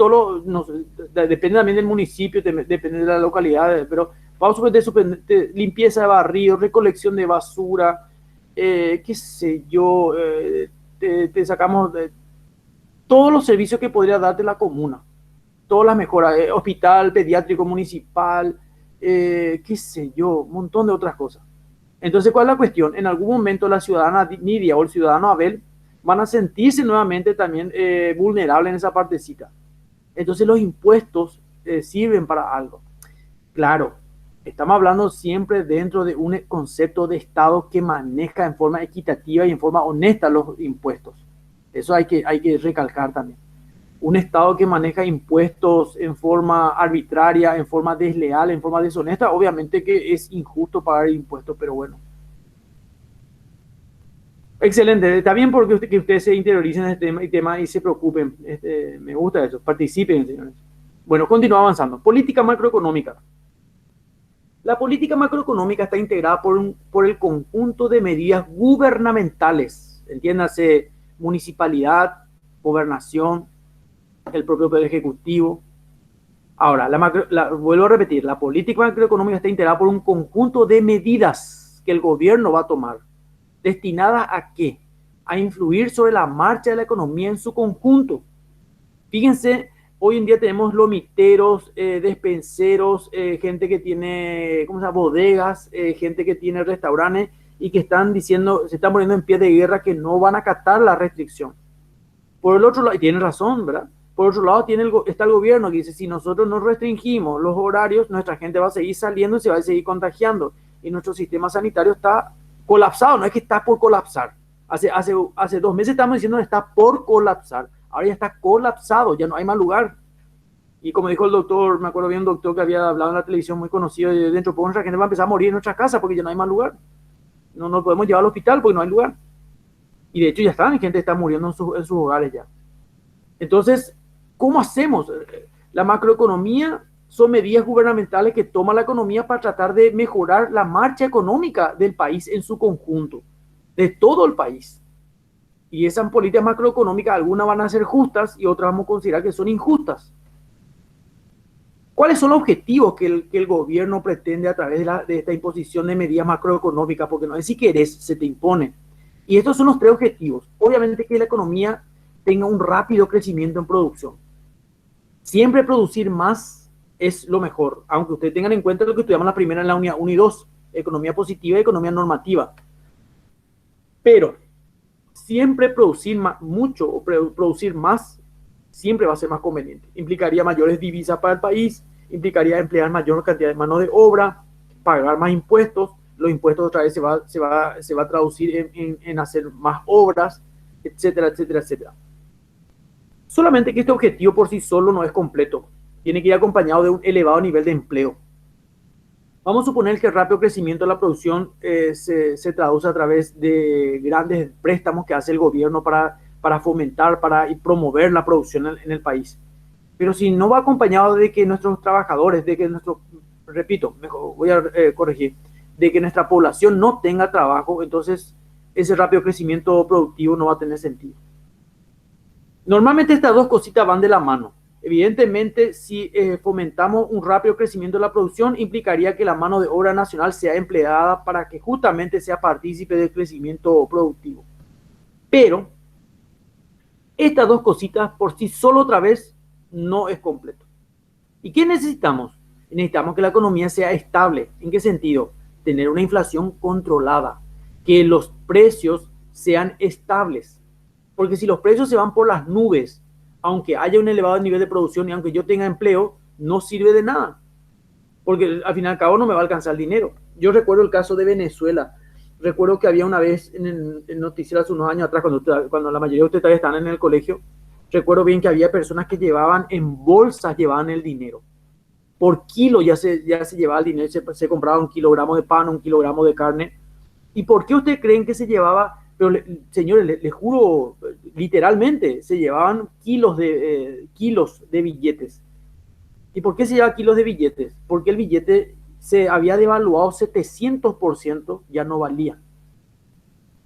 depende también del municipio, depende de la localidad, pero vamos a suponer limpieza de barrio, recolección de basura, qué sé yo, te sacamos todos los servicios que podría darte la comuna, todas las mejoras, hospital pediátrico municipal, qué sé yo, un montón de otras cosas. Entonces, ¿cuál es la cuestión? En algún momento la ciudadana Nidia o el ciudadano Abel van a sentirse nuevamente también vulnerables en esa partecita. Entonces los impuestos sirven para algo. Claro, estamos hablando siempre dentro de un concepto de Estado que maneja en forma equitativa y en forma honesta los impuestos. Eso hay que recalcar también. Un Estado que maneja impuestos en forma arbitraria, en forma desleal, en forma deshonesta, obviamente que es injusto pagar impuestos, pero bueno. Excelente, está bien porque que ustedes se interioricen en este tema y se preocupen. Me gusta eso, participen, señores. Bueno, continúa avanzando. Política macroeconómica. La política macroeconómica está integrada por el conjunto de medidas gubernamentales, entiéndase, municipalidad, gobernación, el propio Poder Ejecutivo. Ahora, vuelvo a repetir, la política macroeconómica está integrada por un conjunto de medidas que el gobierno va a tomar. ¿Destinada a qué? A influir sobre la marcha de la economía en su conjunto. Fíjense, hoy en día tenemos lomiteros, despenseros, gente que tiene, bodegas, gente que tiene restaurantes y que se están poniendo en pie de guerra que no van a acatar la restricción. Por el otro lado, y tienen razón, ¿verdad? Por otro lado está el gobierno que dice, si nosotros no restringimos los horarios, nuestra gente va a seguir saliendo y se va a seguir contagiando. Y nuestro sistema sanitario está colapsado, no es que está por colapsar. Hace 2 meses estamos diciendo que está por colapsar. Ahora ya está colapsado, ya no hay más lugar. Y como dijo el doctor, me acuerdo bien, un doctor que había hablado en la televisión muy conocido, de dentro de poco nuestra gente va a empezar a morir en nuestra casa porque ya no hay más lugar. No nos podemos llevar al hospital porque no hay lugar. Y de hecho ya gente está muriendo en sus hogares ya. Entonces, ¿cómo hacemos? La macroeconomía son medidas gubernamentales que toma la economía para tratar de mejorar la marcha económica del país en su conjunto. de todo el país. Y esas políticas macroeconómicas, algunas van a ser justas y otras vamos a considerar que son injustas. ¿Cuáles son los objetivos que el gobierno pretende a través de esta imposición de medidas macroeconómicas? Porque no es si querés, se te impone. Y estos son los tres objetivos. Obviamente que la economía tenga un rápido crecimiento en producción. Siempre producir más es lo mejor, aunque ustedes tengan en cuenta lo que estudiamos la primera en la unidad 1 y 2, economía positiva y economía normativa. Pero siempre producir mucho o producir más siempre va a ser más conveniente. Implicaría mayores divisas para el país, implicaría emplear mayor cantidad de mano de obra, pagar más impuestos. Los impuestos otra vez se va a traducir en hacer más obras, etcétera, etcétera, etcétera. Solamente que este objetivo por sí solo no es completo. Tiene que ir acompañado de un elevado nivel de empleo. Vamos a suponer que el rápido crecimiento de la producción se traduce a través de grandes préstamos que hace el gobierno para fomentar, y promover la producción en el país. Pero si no va acompañado de que nuestros trabajadores, de que voy a corregir, de que nuestra población no tenga trabajo, entonces ese rápido crecimiento productivo no va a tener sentido. Normalmente estas dos cositas van de la mano. Evidentemente, si fomentamos un rápido crecimiento de la producción, implicaría que la mano de obra nacional sea empleada para que justamente sea partícipe del crecimiento productivo. Pero estas dos cositas por sí solo otra vez no es completo. ¿Y qué necesitamos? Necesitamos que la economía sea estable. ¿En qué sentido? Tener una inflación controlada, que los precios sean estables. Porque si los precios se van por las nubes, aunque haya un elevado nivel de producción y aunque yo tenga empleo, no sirve de nada. Porque al fin y al cabo no me va a alcanzar el dinero. Yo recuerdo el caso de Venezuela. Recuerdo que había una vez en el noticiero hace unos años atrás, cuando la mayoría de ustedes todavía estaban en el colegio, recuerdo bien que había personas que llevaban en bolsas, llevaban el dinero. Por kilo ya se llevaba el dinero, se compraba 1 kilogramo de pan, 1 kilogramo de carne. ¿Y por qué ustedes creen que se llevaba? Pero señores, les juro, literalmente, se llevaban kilos de billetes. ¿Y por qué se llevaban kilos de billetes? Porque el billete se había devaluado 700%, ya no valía.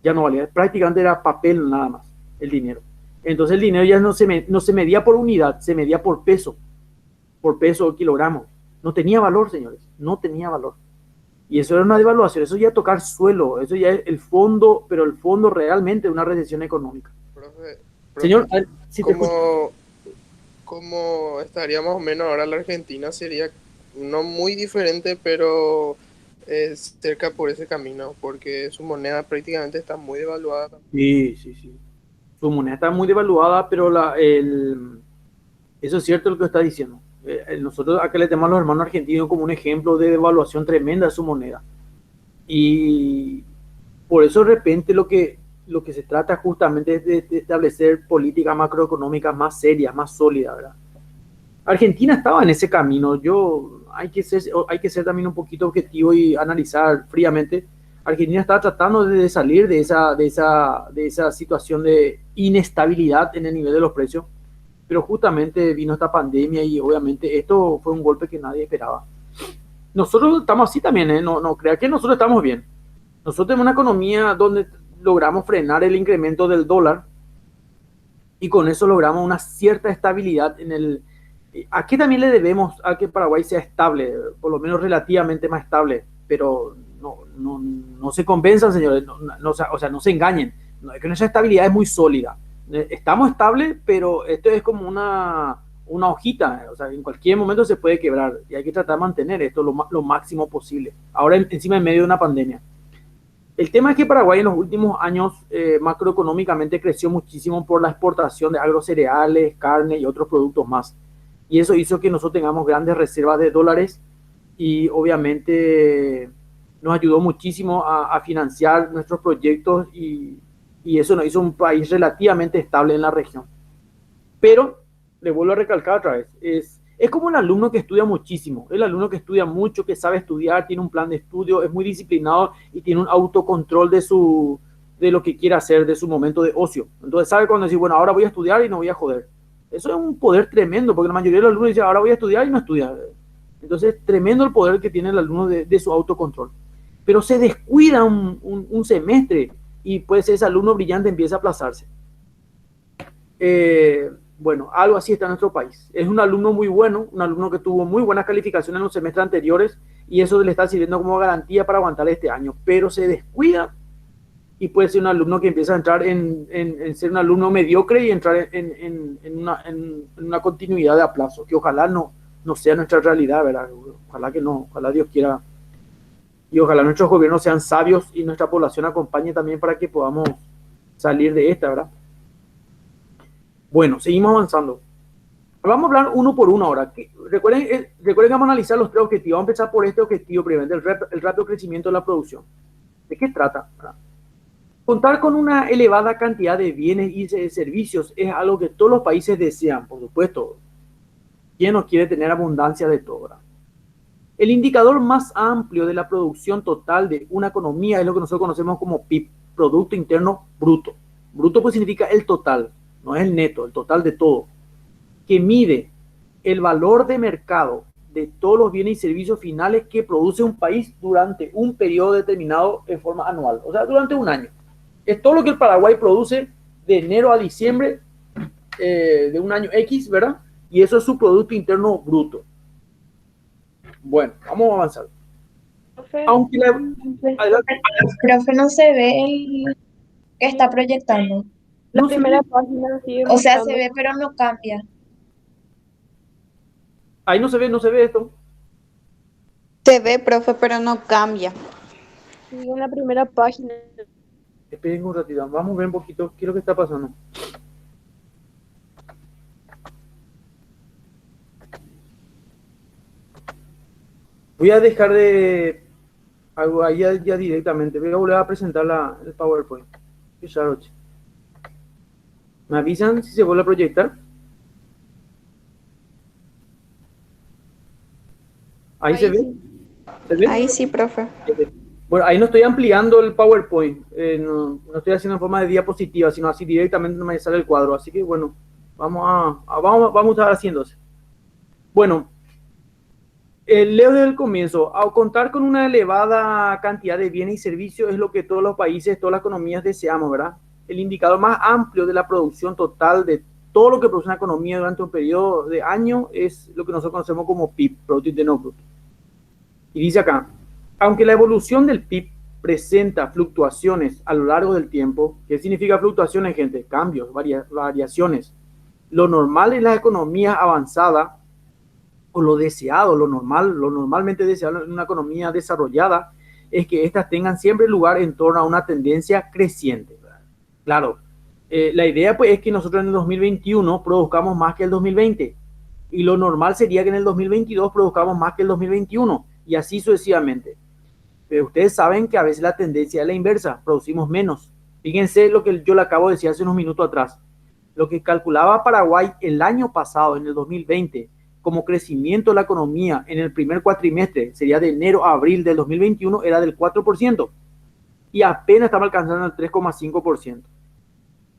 Ya no valía, prácticamente era papel nada más, el dinero. Entonces el dinero ya no se medía por unidad, se medía por peso o kilogramo. No tenía valor, señores, no tenía valor. Y eso era una devaluación, eso ya tocar suelo, eso ya es el fondo, pero el fondo realmente de una recesión económica. Profe, Señor, si te como estaría más o menos ahora la Argentina, sería no muy diferente, pero cerca por ese camino, porque su moneda prácticamente está muy devaluada. Sí. Su moneda está muy devaluada, pero eso es cierto lo que está diciendo. Nosotros acá le tenemos a los hermanos argentinos como un ejemplo de devaluación tremenda de su moneda. Y por eso de repente lo que se trata justamente es de establecer políticas macroeconómicas más serias, más sólidas, ¿verdad? Argentina estaba en ese camino. Hay que ser también un poquito objetivo y analizar fríamente. Argentina estaba tratando de salir de esa situación de inestabilidad en el nivel de los precios, pero justamente vino esta pandemia y obviamente esto fue un golpe que nadie esperaba. Nosotros estamos así también, ¿eh? No crea que nosotros estamos bien. Nosotros tenemos una economía donde logramos frenar el incremento del dólar y con eso logramos una cierta estabilidad ¿A qué también le debemos a que Paraguay sea estable, por lo menos relativamente más estable? Pero no se convenzan, señores, no se engañen. Es que nuestra estabilidad es muy sólida. Estamos estables, pero esto es como una hojita, o sea, en cualquier momento se puede quebrar y hay que tratar de mantener esto lo máximo posible. Ahora encima en medio de una pandemia. El tema es que Paraguay en los últimos años macroeconómicamente creció muchísimo por la exportación de agrocereales, carne y otros productos más. Y eso hizo que nosotros tengamos grandes reservas de dólares y obviamente nos ayudó muchísimo a financiar nuestros proyectos y eso nos hizo un país relativamente estable en la región. Pero, le vuelvo a recalcar otra vez, es como el alumno que estudia muchísimo, el alumno que estudia mucho, que sabe estudiar, tiene un plan de estudio, es muy disciplinado y tiene un autocontrol de lo que quiere hacer, de su momento de ocio. Entonces sabe cuando decir, bueno, ahora voy a estudiar y no voy a joder. Eso es un poder tremendo, porque la mayoría de los alumnos dicen, ahora voy a estudiar y no estudia. Entonces, tremendo el poder que tiene el alumno de su autocontrol. Pero se descuida un semestre y pues ese alumno brillante empieza a aplazarse. Bueno, algo así está en nuestro país. Es un alumno muy bueno, un alumno que tuvo muy buenas calificaciones en los semestres anteriores y eso le está sirviendo como garantía para aguantar este año, pero se descuida y puede ser un alumno que empieza a entrar en ser un alumno mediocre y entrar en una continuidad de aplazo, que ojalá no sea nuestra realidad, ¿verdad? Ojalá que no, ojalá Dios quiera. Y ojalá nuestros gobiernos sean sabios y nuestra población acompañe también para que podamos salir de esta, ¿verdad? Bueno, seguimos avanzando. Vamos a hablar uno por uno ahora. Recuerden que vamos a analizar los tres objetivos. Vamos a empezar por este objetivo primero, el rápido crecimiento de la producción. ¿De qué trata? Contar con una elevada cantidad de bienes y servicios es algo que todos los países desean, por supuesto. ¿Quién no quiere tener abundancia de todo, ¿verdad? El indicador más amplio de la producción total de una economía es lo que nosotros conocemos como PIB, Producto Interno Bruto. Bruto pues significa el total, no es el neto, el total de todo, que mide el valor de mercado de todos los bienes y servicios finales que produce un país durante un periodo determinado en forma anual, o sea, durante un año. Es todo lo que el Paraguay produce de enero a diciembre de un año X, ¿verdad? Y eso es su Producto Interno Bruto. Bueno, vamos a avanzar. Profe, Aunque Profe, no se ve el que está proyectando. la no primera se- página sigue O sea, se mostrando. ve, pero no cambia. ahí no se ve esto. Se ve, profe, pero no cambia. Sigue en la primera página. Esperen un ratito, vamos a ver un poquito qué es lo que está pasando. Voy a dejar de... Ahí ya directamente. Voy a volver a presentar el PowerPoint. Qué raro, che. ¿Me avisan si se vuelve a proyectar? Ahí se ve. sí. ¿Se ve? Ahí sí, profe. Bueno, ahí no estoy ampliando el PowerPoint. No estoy haciendo en forma de diapositiva, sino así directamente no me sale el cuadro. Así que bueno, vamos a estar haciéndose. Bueno, leo desde el comienzo. Al contar con una elevada cantidad de bienes y servicios es lo que todos los países, todas las economías deseamos, ¿verdad? El indicador más amplio de la producción total de todo lo que produce una economía durante un periodo de año es lo que nosotros conocemos como PIB, Producto Interno Bruto. Y dice acá, aunque la evolución del PIB presenta fluctuaciones a lo largo del tiempo, ¿qué significa fluctuaciones, gente? Cambios, variaciones. Lo normal en las economías avanzadas, o lo deseado, lo normalmente deseado en una economía desarrollada, es que éstas tengan siempre lugar en torno a una tendencia creciente, ¿verdad? Claro, la idea pues es que nosotros en el 2021 produzcamos más que el 2020, y lo normal sería que en el 2022 produzcamos más que el 2021, y así sucesivamente. Pero ustedes saben que a veces la tendencia es la inversa, producimos menos. Fíjense lo que yo le acabo de decir hace unos minutos atrás. Lo que calculaba Paraguay el año pasado, en el 2020, como crecimiento de la economía en el primer cuatrimestre, sería de enero a abril del 2021, era del 4%. Y apenas estaba alcanzando el 3,5%.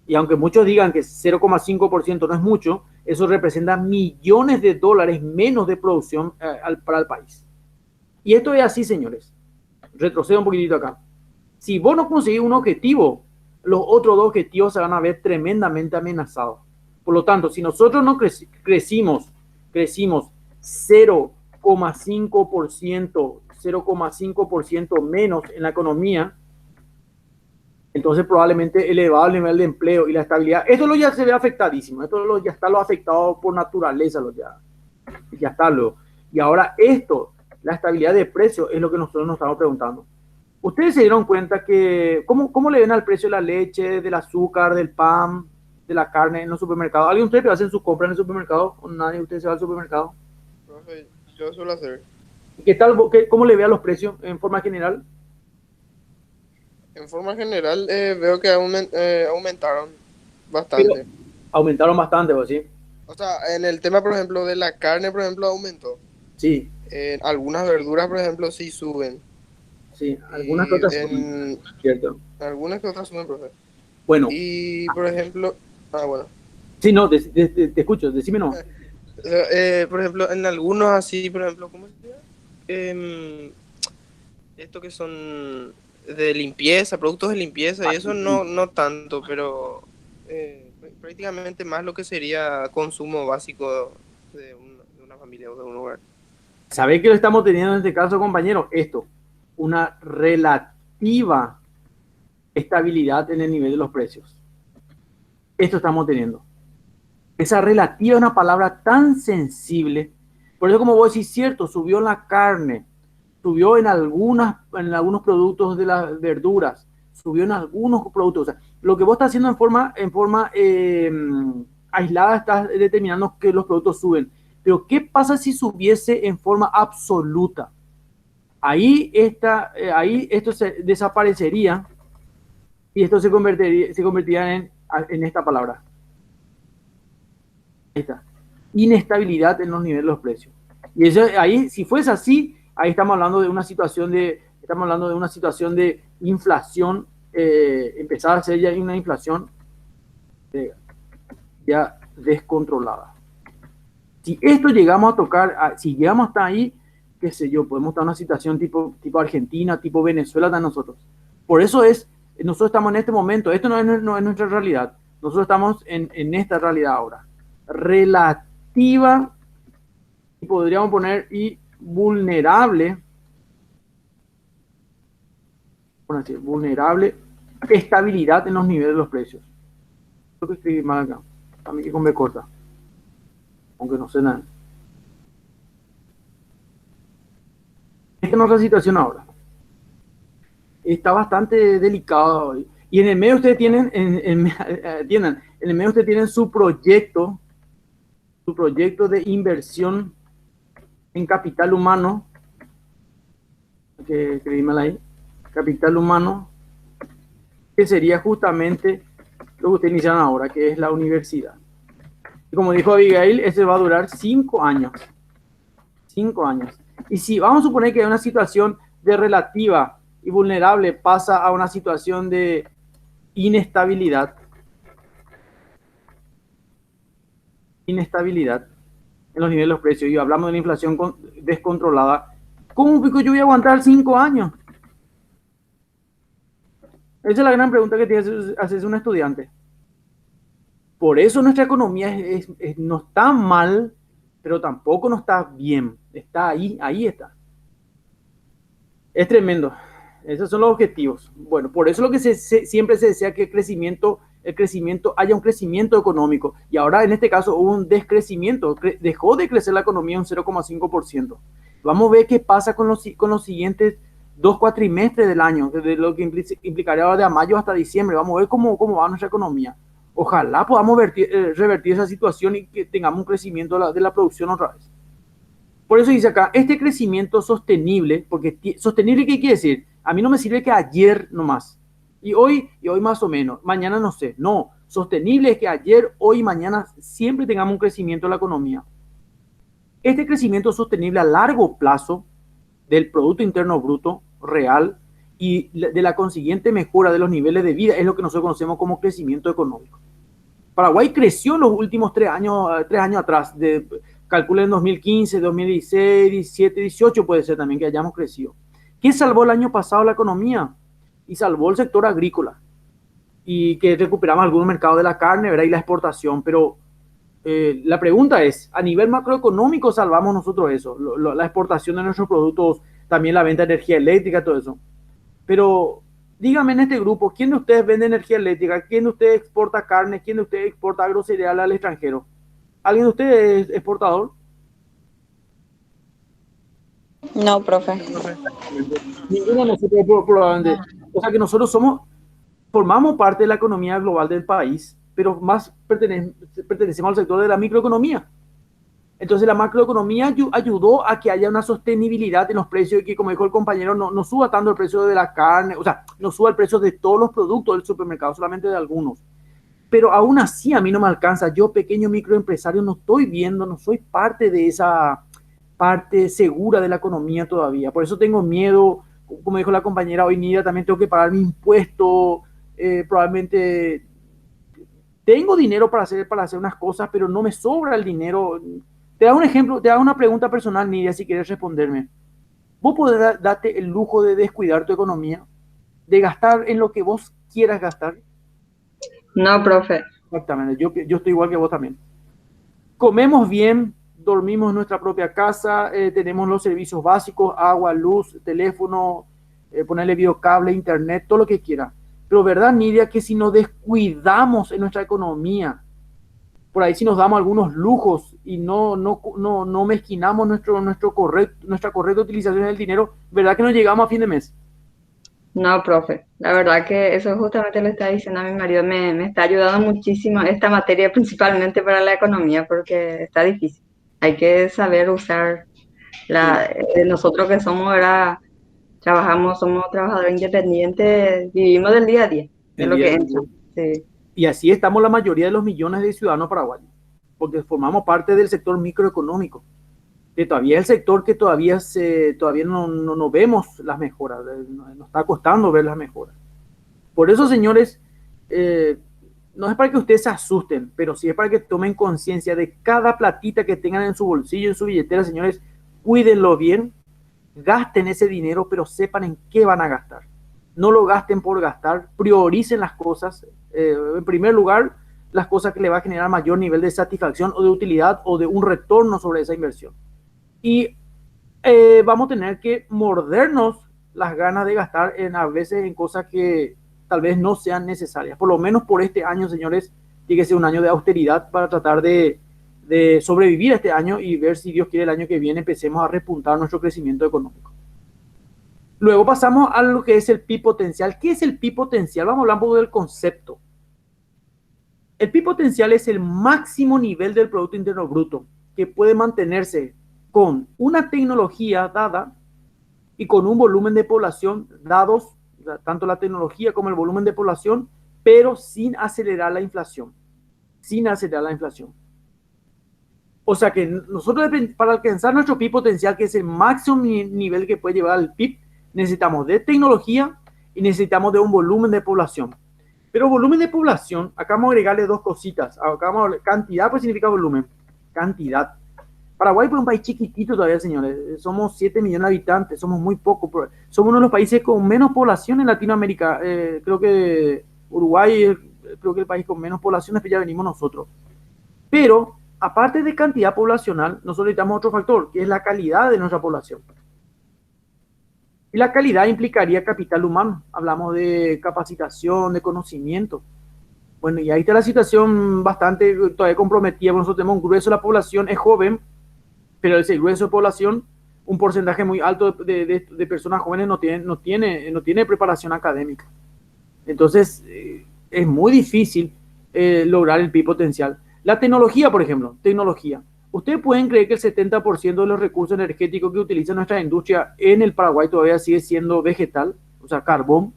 Y aunque muchos digan que 0,5% no es mucho, eso representa millones de dólares menos de producción para el país. Y esto es así, señores. Retrocedo un poquitito acá. Si vos no conseguís un objetivo, los otros dos objetivos se van a ver tremendamente amenazados. Por lo tanto, si nosotros no crecimos 0,5% menos en la economía, entonces probablemente elevado el nivel de empleo y la estabilidad, esto ya se ve afectadísimo, ya está lo afectado por naturaleza, ya está lo. Y ahora la estabilidad de precios es lo que nosotros nos estamos preguntando. ¿Ustedes se dieron cuenta que cómo le ven al precio de la leche, del azúcar, del pan, de la carne en los supermercados? ¿Alguien de ustedes hace sus compras en el supermercado? ¿O nadie de ustedes se va al supermercado? Profe, yo suelo hacer. ¿Qué tal? ¿Cómo le ve a los precios en forma general? En forma general, veo que aumentaron bastante. Pero aumentaron bastante, ¿o sí? O sea, en el tema, por ejemplo, de la carne, por ejemplo, aumentó. Sí, Algunas verduras, por ejemplo, sí suben. sí. Algunas que otras suben, ¿cierto? Algunas que otras suben, profe. Bueno, Y, por ejemplo, bueno. sí, no, te escucho, decime no. Por ejemplo, en algunos así, por ejemplo, ¿cómo se llama? Esto que son de limpieza, productos de limpieza y eso no tanto, pero prácticamente más lo que sería consumo básico de una familia o de un hogar. ¿Sabés qué lo estamos teniendo en este caso, compañero? Esto, una relativa estabilidad en el nivel de los precios. Esto estamos teniendo. Esa relativa es una palabra tan sensible. Por eso, como vos decís, cierto, subió la carne, subió en algunos productos de las verduras, subió en algunos productos. O sea, lo que vos estás haciendo en forma aislada, estás determinando que los productos suben. Pero ¿qué pasa si subiese en forma absoluta? Ahí esto se desaparecería y esto se convertiría en esta palabra. Ahí está. Inestabilidad en los niveles de los precios. Y eso, ahí, si fuese así, ahí estamos hablando de una situación de inflación, empezar a ser ya una inflación ya descontrolada. Si esto llegamos a tocar, si llegamos hasta ahí, qué sé yo, podemos estar en una situación tipo Argentina, tipo Venezuela de nosotros. Por eso nosotros estamos en este momento, esto no es nuestra realidad, nosotros estamos en esta realidad ahora. Relativa, y podríamos poner, y vulnerable, estabilidad en los niveles de los precios. Creo que escribí mal acá, a mí que con B corta, aunque no sé nada. Esta es nuestra situación ahora. Está bastante delicado. Y en el medio ustedes tienen, en el medio ustedes tienen su proyecto de inversión en capital humano, que escribí mal ahí, capital humano, que sería justamente lo que ustedes iniciaron ahora, que es la universidad. Y como dijo Abigail, ese va a durar 5 años. 5 años. Y si vamos a suponer que una situación de relativa y vulnerable pasa a una situación de inestabilidad en los niveles de los precios, y hablamos de una inflación descontrolada, ¿cómo pico yo voy a aguantar 5 años? Esa es la gran pregunta que tiene que hacerse un estudiante. Por eso nuestra economía no está mal, pero tampoco no está bien. Está ahí está. Es tremendo. Esos son los objetivos. Bueno, por eso lo que siempre se desea que haya un crecimiento económico. Y ahora en este caso hubo un descrecimiento. Dejó de crecer la economía un 0,5%. Vamos a ver qué pasa con los siguientes 2 cuatrimestres del año, de lo que implicaría de mayo hasta diciembre. Vamos a ver cómo va nuestra economía. Ojalá podamos revertir esa situación y que tengamos un crecimiento de la producción otra vez. Por eso dice acá, este crecimiento sostenible, porque sostenible, ¿qué quiere decir? A mí no me sirve que ayer nomás, y hoy más o menos, mañana no sé. No, sostenible es que ayer, hoy y mañana siempre tengamos un crecimiento de la economía. Este crecimiento sostenible a largo plazo del Producto Interno Bruto real y de la consiguiente mejora de los niveles de vida es lo que nosotros conocemos como crecimiento económico. Paraguay creció en los últimos 3 años atrás, calculen en 2015, 2016, 17, 18 puede ser también que hayamos crecido. ¿Qué salvó el año pasado la economía? Y salvó el sector agrícola. Y que recuperamos algunos mercados de la carne, ¿verdad? Y la exportación. Pero la pregunta es, a nivel macroeconómico salvamos nosotros eso, la exportación de nuestros productos, también la venta de energía eléctrica, todo eso. Pero díganme en este grupo, ¿quién de ustedes vende energía eléctrica? ¿Quién de ustedes exporta carne? ¿Quién de ustedes exporta agrocereal al extranjero? ¿Alguien de ustedes es exportador? No, profe. Ninguno de nosotros probablemente. O sea que nosotros formamos parte de la economía global del país, pero más pertenecemos al sector de la microeconomía. Entonces la macroeconomía ayudó a que haya una sostenibilidad en los precios y que, como dijo el compañero, no suba tanto el precio de la carne, o sea, no suba el precio de todos los productos del supermercado, solamente de algunos. Pero aún así a mí no me alcanza. Yo, pequeño microempresario, no soy parte de esa parte segura de la economía todavía. Por eso tengo miedo, como dijo la compañera hoy, Nidia, también tengo que pagar mi impuesto, probablemente tengo dinero para hacer unas cosas, pero no me sobra el dinero. Te hago un ejemplo, te hago una pregunta personal, Nidia, si quieres responderme. ¿Vos podés darte el lujo de descuidar tu economía? de gastar en lo que vos quieras gastar? No, profe. Exactamente, yo estoy igual que vos también. Comemos bien, dormimos en nuestra propia casa, tenemos los servicios básicos, agua, luz, teléfono, ponerle videocable, internet, todo lo que quiera. Pero verdad, Nidia, que si nos descuidamos en nuestra economía, por ahí si nos damos algunos lujos y no mezquinamos nuestra correcta utilización del dinero, ¿verdad que no llegamos a fin de mes? No, profe. La verdad que eso justamente le está diciendo a mi marido. Me está ayudando muchísimo esta materia, principalmente para la economía, porque está difícil. Hay que saber usar nosotros que somos, ahora trabajamos, somos trabajadores independientes, vivimos del día a día, de El lo día que a entra. día. Sí. Y así estamos la mayoría de los millones de ciudadanos paraguayos, porque formamos parte del sector microeconómico, que todavía es el sector que todavía no vemos las mejoras, nos está costando ver las mejoras. Por eso, señores, no es para que ustedes se asusten, pero sí es para que tomen conciencia de cada platita que tengan en su bolsillo, en su billetera, señores, cuídenlo bien, gasten ese dinero, pero sepan en qué van a gastar. No lo gasten por gastar, prioricen las cosas. En primer lugar, las cosas que le va a generar mayor nivel de satisfacción o de utilidad o de un retorno sobre esa inversión. Y vamos a tener que mordernos las ganas de gastar a veces en cosas que tal vez no sean necesarias. Por lo menos por este año, señores, tiene que ser un año de austeridad para tratar de sobrevivir este año y ver si Dios quiere el año que viene empecemos a repuntar nuestro crecimiento económico. Luego pasamos a lo que es el PIB potencial. ¿Qué es el PIB potencial? Vamos a hablar un poco del concepto. El PIB potencial es el máximo nivel del Producto Interno Bruto que puede mantenerse con una tecnología dada y con un volumen de población dados, tanto la tecnología como el volumen de población, pero sin acelerar la inflación. Sin acelerar la inflación. O sea que nosotros, para alcanzar nuestro PIB potencial, que es el máximo nivel que puede llevar al PIB, necesitamos de tecnología y necesitamos de un volumen de población. Pero volumen de población, acá vamos a agregarle dos cositas. Acá cantidad pues significa volumen. Cantidad. Paraguay es un país chiquitito todavía, señores. Somos 7 millones de habitantes, somos muy pocos. Somos uno de los países con menos población en Latinoamérica. Creo que Uruguay es creo que el país con menos población, después ya venimos nosotros. Pero, aparte de cantidad poblacional, nosotros necesitamos otro factor, que es la calidad de nuestra población. Y la calidad implicaría capital humano. Hablamos de capacitación, de conocimiento. Bueno, y ahí está la situación bastante todavía comprometida. Nosotros tenemos un grueso de la población, es joven, pero ese grueso de población, un porcentaje muy alto de personas jóvenes no tiene preparación académica. Entonces, es muy difícil lograr el PIB potencial. La tecnología, por ejemplo, tecnología. ¿Ustedes pueden creer que el 70% de los recursos energéticos que utiliza nuestra industria en el Paraguay todavía sigue siendo vegetal, o sea, carbón?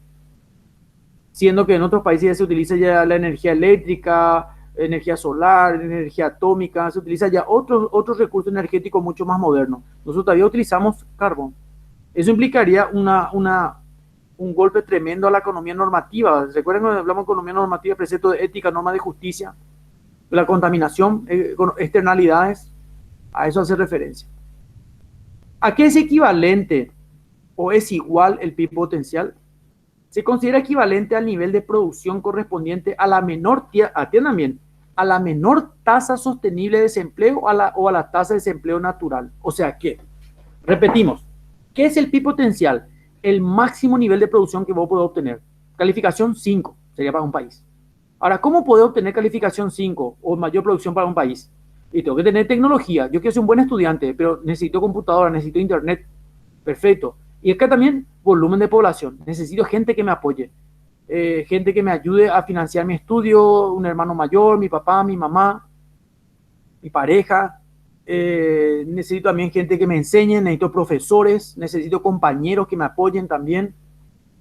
Siendo que en otros países ya se utiliza ya la energía eléctrica, energía solar, energía atómica, se utiliza ya otros recursos energéticos mucho más modernos. Nosotros todavía utilizamos carbón. Eso implicaría un golpe tremendo a la economía normativa. ¿Recuerdan cuando hablamos de economía normativa, precepto de ética, norma de justicia? La contaminación, externalidades, a eso hace referencia. ¿A qué es equivalente o es igual el PIB potencial? Se considera equivalente al nivel de producción correspondiente a la menor, atiendan bien, a la menor tasa sostenible de desempleo o a la tasa de desempleo natural. O sea que, repetimos, ¿qué es el PIB potencial? El máximo nivel de producción que vos podés obtener. Calificación 5 sería para un país. Ahora, ¿cómo puedo obtener calificación 5 o mayor producción para un país? Y tengo que tener tecnología. Yo quiero ser un buen estudiante, pero necesito computadora, necesito internet. Perfecto. Y acá también volumen de población. Necesito gente que me apoye, gente que me ayude a financiar mi estudio, un hermano mayor, mi papá, mi mamá, mi pareja. Necesito también gente que me enseñe, necesito profesores, necesito compañeros que me apoyen también.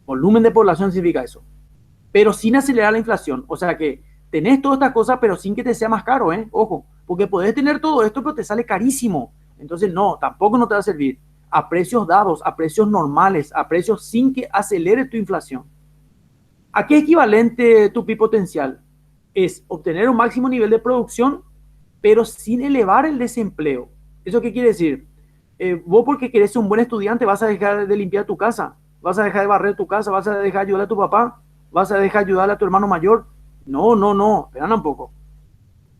Volumen de población significa eso. Pero sin acelerar la inflación. O sea que tenés todas estas cosas, pero sin que te sea más caro, ojo, porque podés tener todo esto, pero te sale carísimo. Entonces, no, tampoco no te va a servir. A precios dados, a precios normales, a precios sin que acelere tu inflación. ¿A qué equivalente tu PIB potencial? Es obtener un máximo nivel de producción, pero sin elevar el desempleo. ¿Eso qué quiere decir? Vos porque querés ser un buen estudiante vas a dejar de limpiar tu casa. ¿Vas a dejar de barrer tu casa? ¿Vas a dejar de ayudar a tu papá? ¿Vas a dejar de ayudar a tu hermano mayor? No, no, no, espera un poco.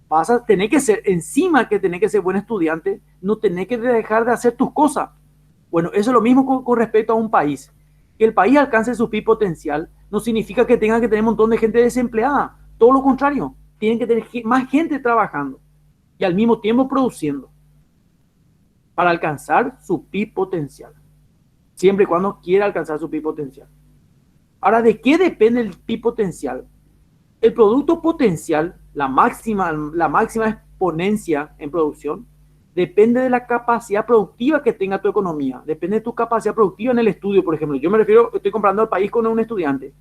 Vas a tener que ser, encima que tener que ser buen estudiante, no tener que dejar de hacer tus cosas. Bueno, eso es lo mismo con respecto a un país. Que el país alcance su PIB potencial no significa que tenga que tener un montón de gente desempleada. Todo lo contrario, tienen que tener más gente trabajando y al mismo tiempo produciendo para alcanzar su PIB potencial. Siempre y cuando quiera alcanzar su PIB potencial. Ahora, ¿de qué depende el PIB potencial? El producto potencial, la máxima exponencia en producción, depende de la capacidad productiva que tenga tu economía. Depende de tu capacidad productiva en el estudio, por ejemplo. Yo me refiero, estoy comprando al país con un estudiante,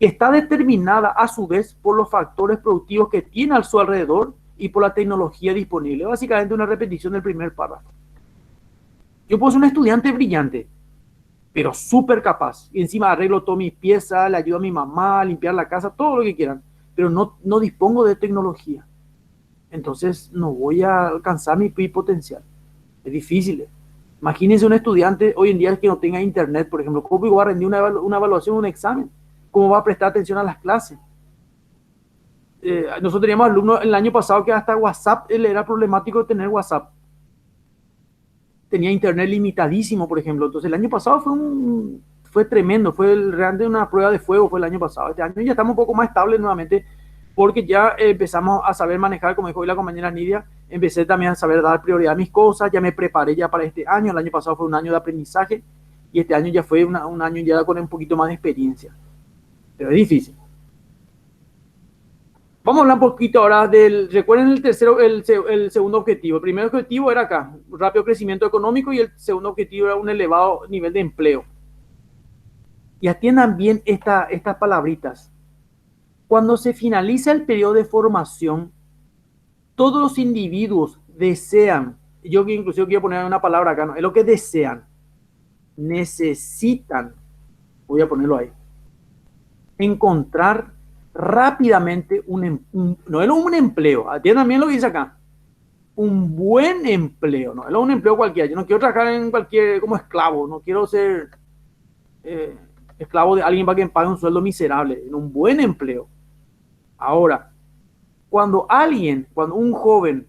que está determinada a su vez por los factores productivos que tiene a su alrededor y por la tecnología disponible. Básicamente una repetición del primer párrafo. Yo puedo ser un estudiante brillante, pero súper capaz. Y encima arreglo todas mis piezas, le ayudo a mi mamá a limpiar la casa, todo lo que quieran. Pero no dispongo de tecnología. Entonces no voy a alcanzar mi PIB potencial. Es difícil. Imagínense un estudiante hoy en día que no tenga internet, por ejemplo. ¿Cómo va a rendir una evaluación, un examen? ¿Cómo va a prestar atención a las clases? Nosotros teníamos alumnos el año pasado que hasta WhatsApp, él era problemático tener WhatsApp. Tenía internet limitadísimo, por ejemplo. Entonces el año pasado fue tremendo, fue realmente una prueba de fuego, fue el año pasado. Este año ya estamos un poco más estables nuevamente, porque ya empezamos a saber manejar, como dijo hoy la compañera Nidia, empecé también a saber dar prioridad a mis cosas, ya me preparé ya para este año. El año pasado fue un año de aprendizaje y este año ya fue un año ya con un poquito más de experiencia. Pero es difícil. Vamos a hablar un poquito ahora recuerden el segundo objetivo. El primer objetivo era acá, un rápido crecimiento económico, y el segundo objetivo era un elevado nivel de empleo. Y atiendan bien estas palabritas. Cuando se finaliza el periodo de formación, todos los individuos desean, yo inclusive quiero poner una palabra acá, ¿no? Es lo que desean, necesitan, voy a ponerlo ahí, encontrar rápidamente no es un empleo, atiendan bien lo que dice acá, un buen empleo, no es un empleo cualquiera. Yo no quiero trabajar como esclavo, no quiero ser esclavo de alguien para que me pague un sueldo miserable, en un buen empleo. Ahora, cuando un joven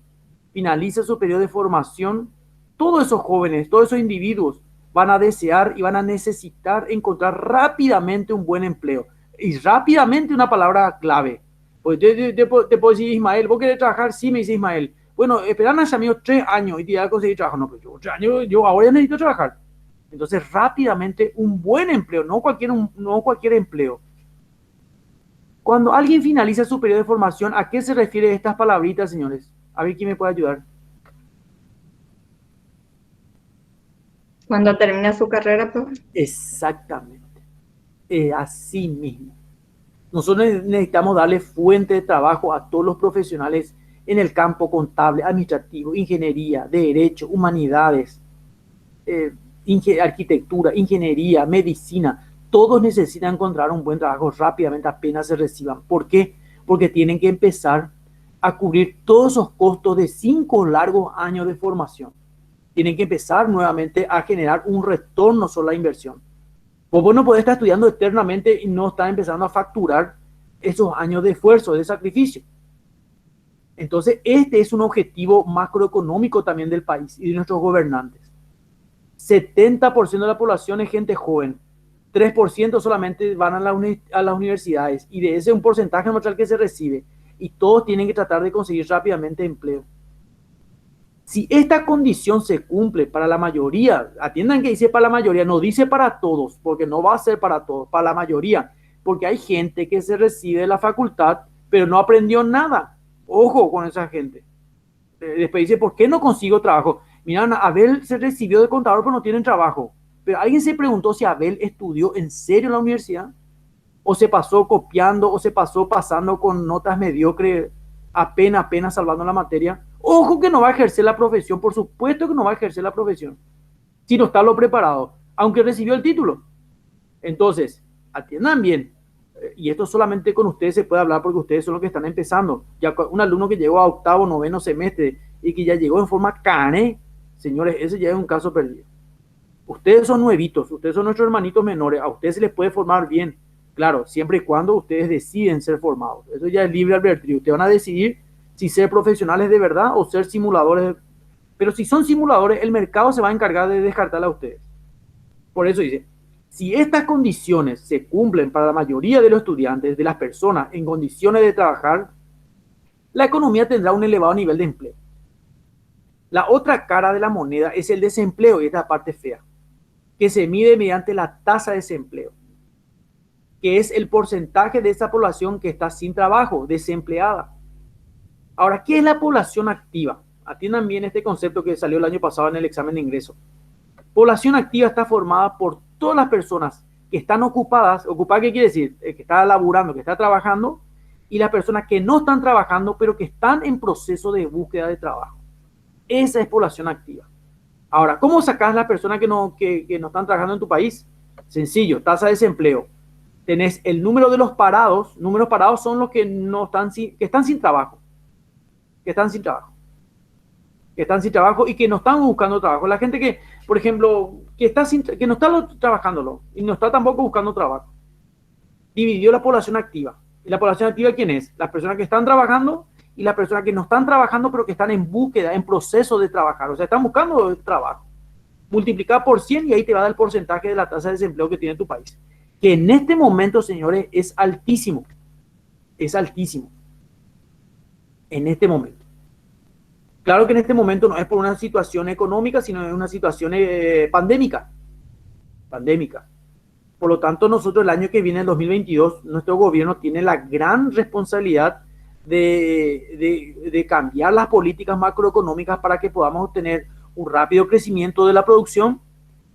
finaliza su periodo de formación, todos esos jóvenes, todos esos individuos van a desear y van a necesitar encontrar rápidamente un buen empleo. Y rápidamente una palabra clave. Pues te puedo decir, Ismael, ¿vos querés trabajar? Sí, me dice Ismael. Bueno, esperan a amigo 3 años y te ya conseguir trabajo. No, pero yo 3 años, yo ahora ya necesito trabajar. Entonces, rápidamente, un buen empleo, no cualquier empleo. Cuando alguien finaliza su periodo de formación, ¿a qué se refiere estas palabritas, señores? A ver quién me puede ayudar. Cuando termina su carrera, pues. Exactamente. Así mismo. Nosotros necesitamos darle fuente de trabajo a todos los profesionales en el campo contable, administrativo, ingeniería, derecho, humanidades, arquitectura, ingeniería, medicina. Todos necesitan encontrar un buen trabajo rápidamente apenas se reciban. ¿Por qué? Porque tienen que empezar a cubrir todos esos costos de 5 largos años de formación. Tienen que empezar nuevamente a generar un retorno sobre la inversión. Vos no podés estar estudiando eternamente y no estar empezando a facturar esos años de esfuerzo, de sacrificio. Entonces, este es un objetivo macroeconómico también del país y de nuestros gobernantes. 70% de la población es gente joven. 3% solamente van a las universidades. Y de ese un porcentaje muestral que se recibe. Y todos tienen que tratar de conseguir rápidamente empleo. Si esta condición se cumple para la mayoría, atiendan que dice para la mayoría, no dice para todos, porque no va a ser para todos, para la mayoría, porque hay gente que se recibe de la facultad, pero no aprendió nada. Ojo con esa gente. Después dice, ¿por qué no consigo trabajo? Mira, Abel se recibió de contador, pero no tiene trabajo. Pero alguien se preguntó si Abel estudió en serio en la universidad, o se pasó copiando, o se pasó pasando con notas mediocres, apenas salvando la materia. Ojo que no va a ejercer la profesión, por supuesto que no va a ejercer la profesión, si no está lo preparado, aunque recibió el título. Entonces, atiendan bien, y esto solamente con ustedes se puede hablar porque ustedes son los que están empezando. Ya un alumno que llegó a 8º, 9º semestre y que ya llegó en forma cane, señores, ese ya es un caso perdido. Ustedes son nuevitos, ustedes son nuestros hermanitos menores, a ustedes se les puede formar bien, claro, siempre y cuando ustedes deciden ser formados. Eso ya es libre albedrío. Ustedes van a decidir si ser profesionales de verdad o ser simuladores. Pero si son simuladores, el mercado se va a encargar de descartar a ustedes. Por eso dice, si estas condiciones se cumplen para la mayoría de los estudiantes, de las personas en condiciones de trabajar, la economía tendrá un elevado nivel de empleo. La otra cara de la moneda es el desempleo, y esta es la parte fea, que se mide mediante la tasa de desempleo, que es el porcentaje de esa población que está sin trabajo, desempleada. Ahora, ¿qué es la población activa? Atiendan bien este concepto que salió el año pasado en el examen de ingreso. Población activa está formada por todas las personas que están ocupadas. ¿Ocupada qué quiere decir? Que está laburando, que está trabajando, y las personas que no están trabajando, pero que están en proceso de búsqueda de trabajo. Esa es población activa. Ahora, ¿cómo sacas las personas que no están trabajando en tu país? Sencillo, tasa de desempleo. Tenés el número de los parados. Números parados son los que están sin trabajo. Que están sin trabajo y que no están buscando trabajo. La gente que, por ejemplo, que no está trabajándolo y no está tampoco buscando trabajo. Dividió la población activa. ¿Y la población activa quién es? Las personas que están trabajando y las personas que no están trabajando, pero que están en búsqueda, en proceso de trabajar. O sea, están buscando trabajo. Multiplicar por 100 y ahí te va a dar el porcentaje de la tasa de desempleo que tiene tu país. Que en este momento, señores, es altísimo. Es altísimo. En este momento. Claro que en este momento no es por una situación económica, sino es una situación pandémica. Pandémica. Por lo tanto, nosotros el año que viene, el 2022, nuestro gobierno tiene la gran responsabilidad de cambiar las políticas macroeconómicas para que podamos obtener un rápido crecimiento de la producción.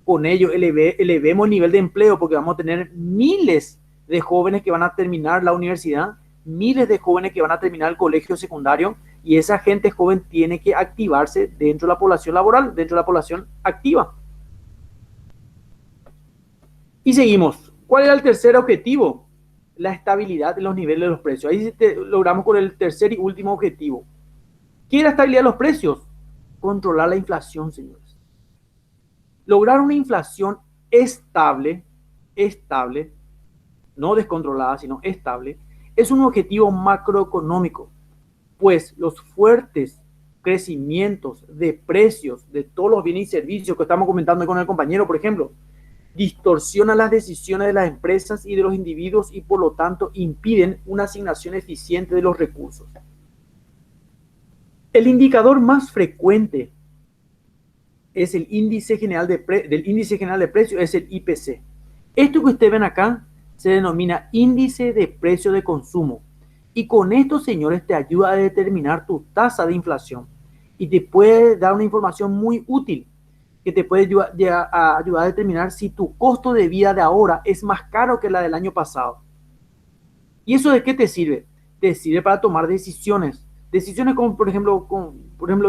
Con ello elevemos el nivel de empleo, porque vamos a tener miles de jóvenes que van a terminar la universidad, miles de jóvenes que van a terminar el colegio secundario, y esa gente joven tiene que activarse dentro de la población laboral, dentro de la población activa. Y seguimos. ¿Cuál era el tercer objetivo? La estabilidad de los niveles de los precios. Ahí logramos con el tercer y último objetivo. ¿Qué es la estabilidad de los precios? Controlar la inflación, señores. Lograr una inflación estable, no descontrolada, sino estable, es un objetivo macroeconómico, pues los fuertes crecimientos de precios de todos los bienes y servicios que estamos comentando con el compañero, por ejemplo, distorsionan las decisiones de las empresas y de los individuos y por lo tanto impiden una asignación eficiente de los recursos. El indicador más frecuente es el índice general del índice general de precios, es el IPC. Esto que ustedes ven acá se denomina índice de precio de consumo. Y con esto, señores, te ayuda a determinar tu tasa de inflación. Y te puede dar una información muy útil que te puede ayudar a determinar si tu costo de vida de ahora es más caro que la del año pasado. ¿Y eso de qué te sirve? Te sirve para tomar decisiones. Decisiones como, por ejemplo,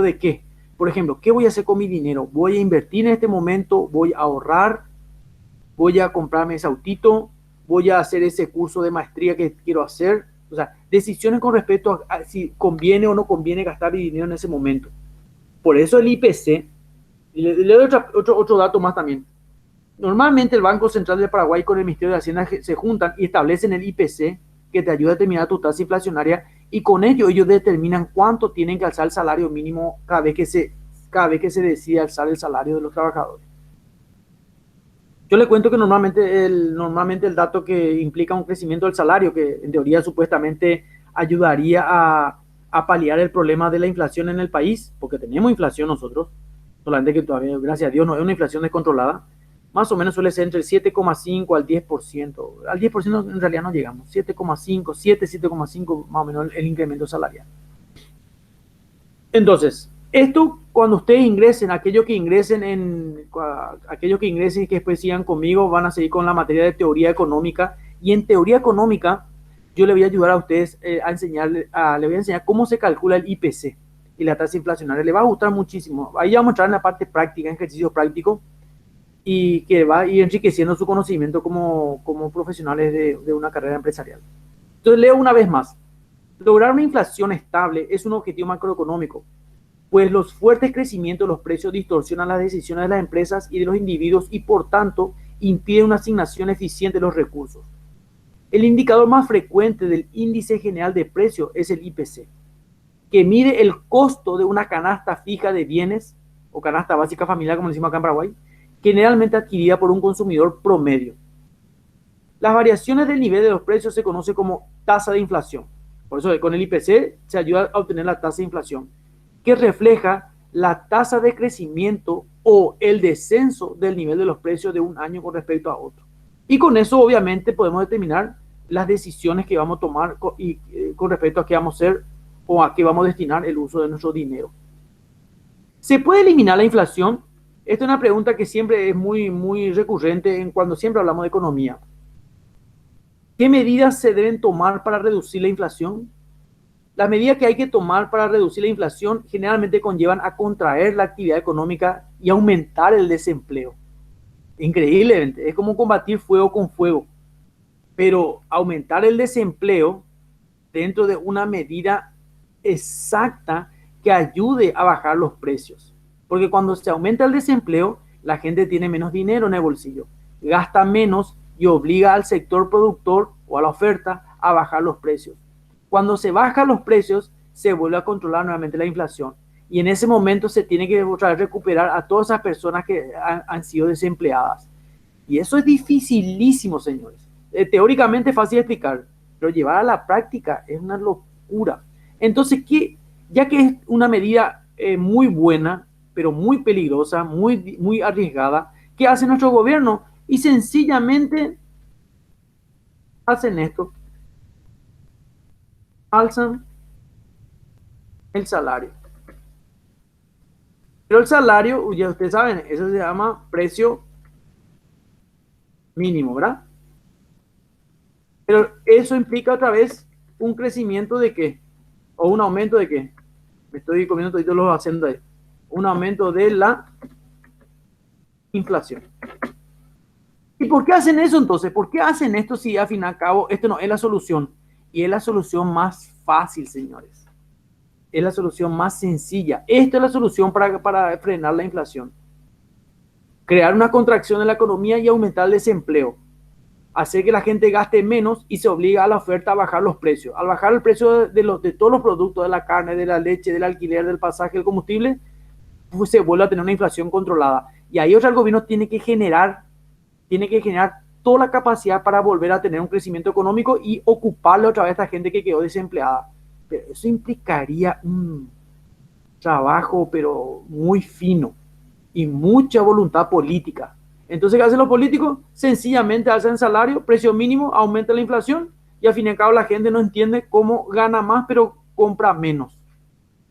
¿de qué? Por ejemplo, ¿qué voy a hacer con mi dinero? ¿Voy a invertir en este momento? ¿Voy a ahorrar? ¿Voy a comprarme ese autito? ¿Voy a hacer ese curso de maestría que quiero hacer? O sea, decisiones con respecto a si conviene o no conviene gastar mi dinero en ese momento. Por eso el IPC, y le doy otro dato más también. Normalmente el Banco Central de Paraguay con el Ministerio de Hacienda se juntan y establecen el IPC que te ayuda a determinar tu tasa inflacionaria, y con ello ellos determinan cuánto tienen que alzar el salario mínimo cada vez que se decide alzar el salario de los trabajadores. Yo le cuento que normalmente el dato que implica un crecimiento del salario, que en teoría supuestamente ayudaría a paliar el problema de la inflación en el país, porque tenemos inflación nosotros, solamente que todavía, gracias a Dios, no es una inflación descontrolada, más o menos suele ser entre el 7,5 al 10%. Al 10% en realidad no llegamos, 7,5, 7,5 más o menos el incremento salarial. Entonces, esto cuando ustedes ingresen, aquellos que ingresen y que después sigan conmigo, van a seguir con la materia de teoría económica, y en teoría económica yo le voy a ayudar a ustedes le voy a enseñar cómo se calcula el IPC y la tasa inflacionaria. Le va a gustar muchísimo. Ahí vamos a entrar en la parte práctica, en ejercicio práctico, y que va a ir enriqueciendo su conocimiento como profesionales de una carrera empresarial. Entonces leo una vez más. Lograr una inflación estable es un objetivo macroeconómico, pues los fuertes crecimientos de los precios distorsionan las decisiones de las empresas y de los individuos y por tanto impiden una asignación eficiente de los recursos. El indicador más frecuente del índice general de precios es el IPC, que mide el costo de una canasta fija de bienes o canasta básica familiar, como decimos acá en Paraguay, generalmente adquirida por un consumidor promedio. Las variaciones del nivel de los precios se conoce como tasa de inflación. Por eso con el IPC se ayuda a obtener la tasa de inflación, que refleja la tasa de crecimiento o el descenso del nivel de los precios de un año con respecto a otro. Y con eso obviamente podemos determinar las decisiones que vamos a tomar con respecto a qué vamos a hacer o a qué vamos a destinar el uso de nuestro dinero. ¿Se puede eliminar la inflación? Esta es una pregunta que siempre es muy recurrente cuando siempre hablamos de economía. ¿Qué medidas se deben tomar para reducir la inflación? Las medidas que hay que tomar para reducir la inflación generalmente conllevan a contraer la actividad económica y aumentar el desempleo. Increíblemente, es como combatir fuego con fuego. Pero aumentar el desempleo dentro de una medida exacta que ayude a bajar los precios. Porque cuando se aumenta el desempleo, la gente tiene menos dinero en el bolsillo, gasta menos y obliga al sector productor o a la oferta a bajar los precios. Cuando se bajan los precios, se vuelve a controlar nuevamente la inflación. Y en ese momento se tiene que otra vez recuperar a todas esas personas que han sido desempleadas. Y eso es dificilísimo, señores. Teóricamente es fácil de explicar, pero llevar a la práctica es una locura. Entonces, ya que es una medida muy buena, pero muy peligrosa, muy arriesgada, ¿qué hace nuestro gobierno? Y sencillamente hacen esto. Alzan el salario. Pero el salario, ya ustedes saben, eso se llama precio mínimo, ¿verdad? Pero eso implica otra vez un crecimiento de qué, o un aumento de qué. Me estoy comiendo todos los acentos ahí. Un aumento de la inflación. ¿Y por qué hacen eso entonces? ¿Por qué hacen esto si al fin y al cabo esto no es la solución? Y es la solución más fácil, señores. Es la solución más sencilla. Esta es la solución para frenar la inflación. Crear una contracción de la economía y aumentar el desempleo. Hacer que la gente gaste menos y se obliga a la oferta a bajar los precios. Al bajar el precio de todos los productos, de la carne, de la leche, del alquiler, del pasaje, del combustible, pues se vuelve a tener una inflación controlada. Y ahí el gobierno tiene que generar toda la capacidad para volver a tener un crecimiento económico y ocuparle otra vez a esta gente que quedó desempleada. Pero eso implicaría un trabajo, pero muy fino y mucha voluntad política. Entonces, ¿qué hacen los políticos? Sencillamente alzan el salario, precio mínimo, aumenta la inflación y al fin y al cabo la gente no entiende cómo gana más, pero compra menos.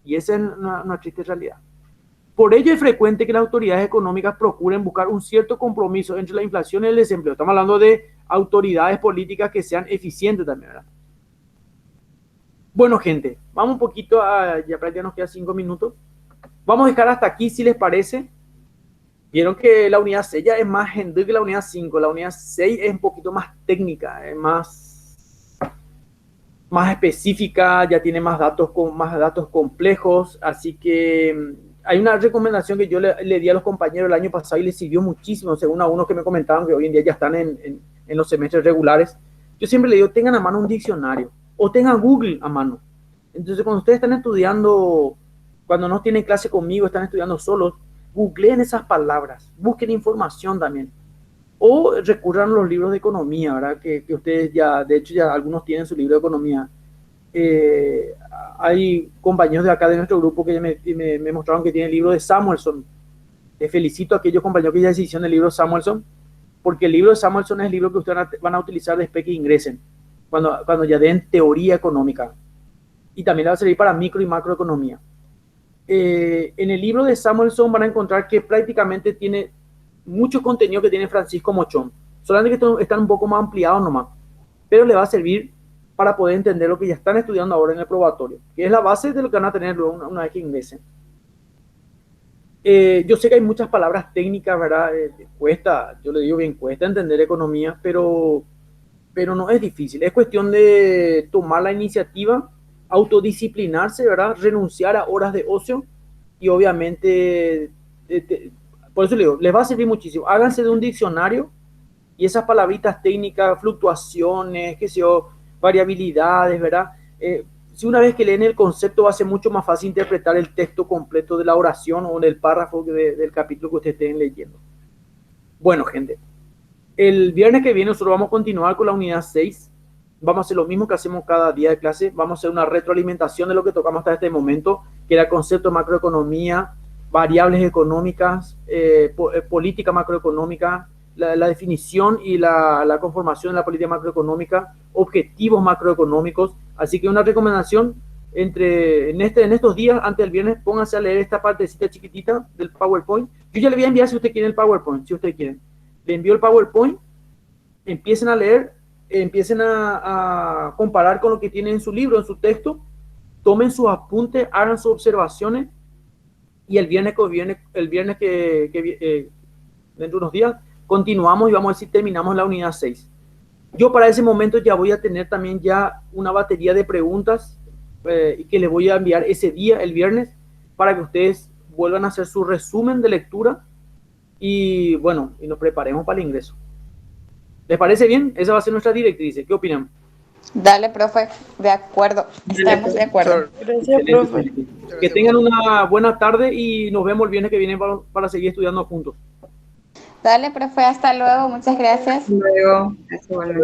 Y esa es una triste realidad. Por ello es frecuente que las autoridades económicas procuren buscar un cierto compromiso entre la inflación y el desempleo. Estamos hablando de autoridades políticas que sean eficientes también, ¿verdad? Bueno, gente, vamos un poquito ya prácticamente nos quedan 5 minutos. Vamos a dejar hasta aquí, si les parece. Vieron que la unidad 6 ya es más general que la unidad 5. La unidad 6 es un poquito más técnica, es más específica, ya tiene más datos complejos. Así que hay una recomendación que yo le di a los compañeros el año pasado y les sirvió muchísimo, según a unos que me comentaban que hoy en día ya están en los semestres regulares. Yo siempre le digo, tengan a mano un diccionario o tengan Google a mano. Entonces, cuando ustedes están estudiando, cuando no tienen clase conmigo, están estudiando solos, googleen esas palabras, busquen información también. O recurran a los libros de economía, ¿verdad? Que ustedes ya, de hecho, ya algunos tienen su libro de economía. Hay compañeros de acá de nuestro grupo que me mostraron que tienen el libro de Samuelson. Les felicito a aquellos compañeros que ya hicieron el libro Samuelson, porque el libro de Samuelson es el libro que ustedes van a utilizar después que ingresen, cuando ya den teoría económica. Y también le va a servir para micro y macroeconomía. En el libro de Samuelson van a encontrar que prácticamente tiene mucho contenido que tiene Francisco Mochón. Solamente que están un poco más ampliados nomás. Pero le va a servir para poder entender lo que ya están estudiando ahora en el probatorio, que es la base de lo que van a tener luego una vez que ingresen. Yo sé que hay muchas palabras técnicas, ¿verdad? Cuesta, yo le digo bien, cuesta entender economía, pero no es difícil. Es cuestión de tomar la iniciativa, autodisciplinarse, ¿verdad? Renunciar a horas de ocio y obviamente, por eso le digo, les va a servir muchísimo. Háganse de un diccionario y esas palabritas técnicas, fluctuaciones, qué sé yo, variabilidades, ¿verdad? Si una vez que leen el concepto va a ser mucho más fácil interpretar el texto completo de la oración o del párrafo del capítulo que ustedes estén leyendo. Bueno, gente, el viernes que viene nosotros vamos a continuar con la unidad 6. Vamos a hacer lo mismo que hacemos cada día de clase. Vamos a hacer una retroalimentación de lo que tocamos hasta este momento, que era el concepto de macroeconomía, variables económicas, política macroeconómica, la definición y la conformación de la política macroeconómica, objetivos macroeconómicos. Así que una recomendación, en estos días, antes del viernes, pónganse a leer esta partecita chiquitita del PowerPoint. Yo ya le voy a enviar si ustedes quieren el PowerPoint, si ustedes quieren. Le envío el PowerPoint, empiecen a leer, empiecen a comparar con lo que tienen en su libro, en su texto, tomen sus apuntes, hagan sus observaciones, y el viernes que dentro de unos días, continuamos y vamos a ver si terminamos la unidad 6. Yo para ese momento ya voy a tener también ya una batería de preguntas que les voy a enviar ese día, el viernes, para que ustedes vuelvan a hacer su resumen de lectura y bueno, y nos preparemos para el ingreso. ¿Les parece bien? Esa va a ser nuestra directriz. ¿Qué opinan? Dale, profe, de acuerdo, estamos de acuerdo. Gracias, profe. Que tengan una buena tarde y nos vemos el viernes que viene para seguir estudiando juntos. Dale, profe, hasta luego, muchas gracias. Luego, eso, bueno.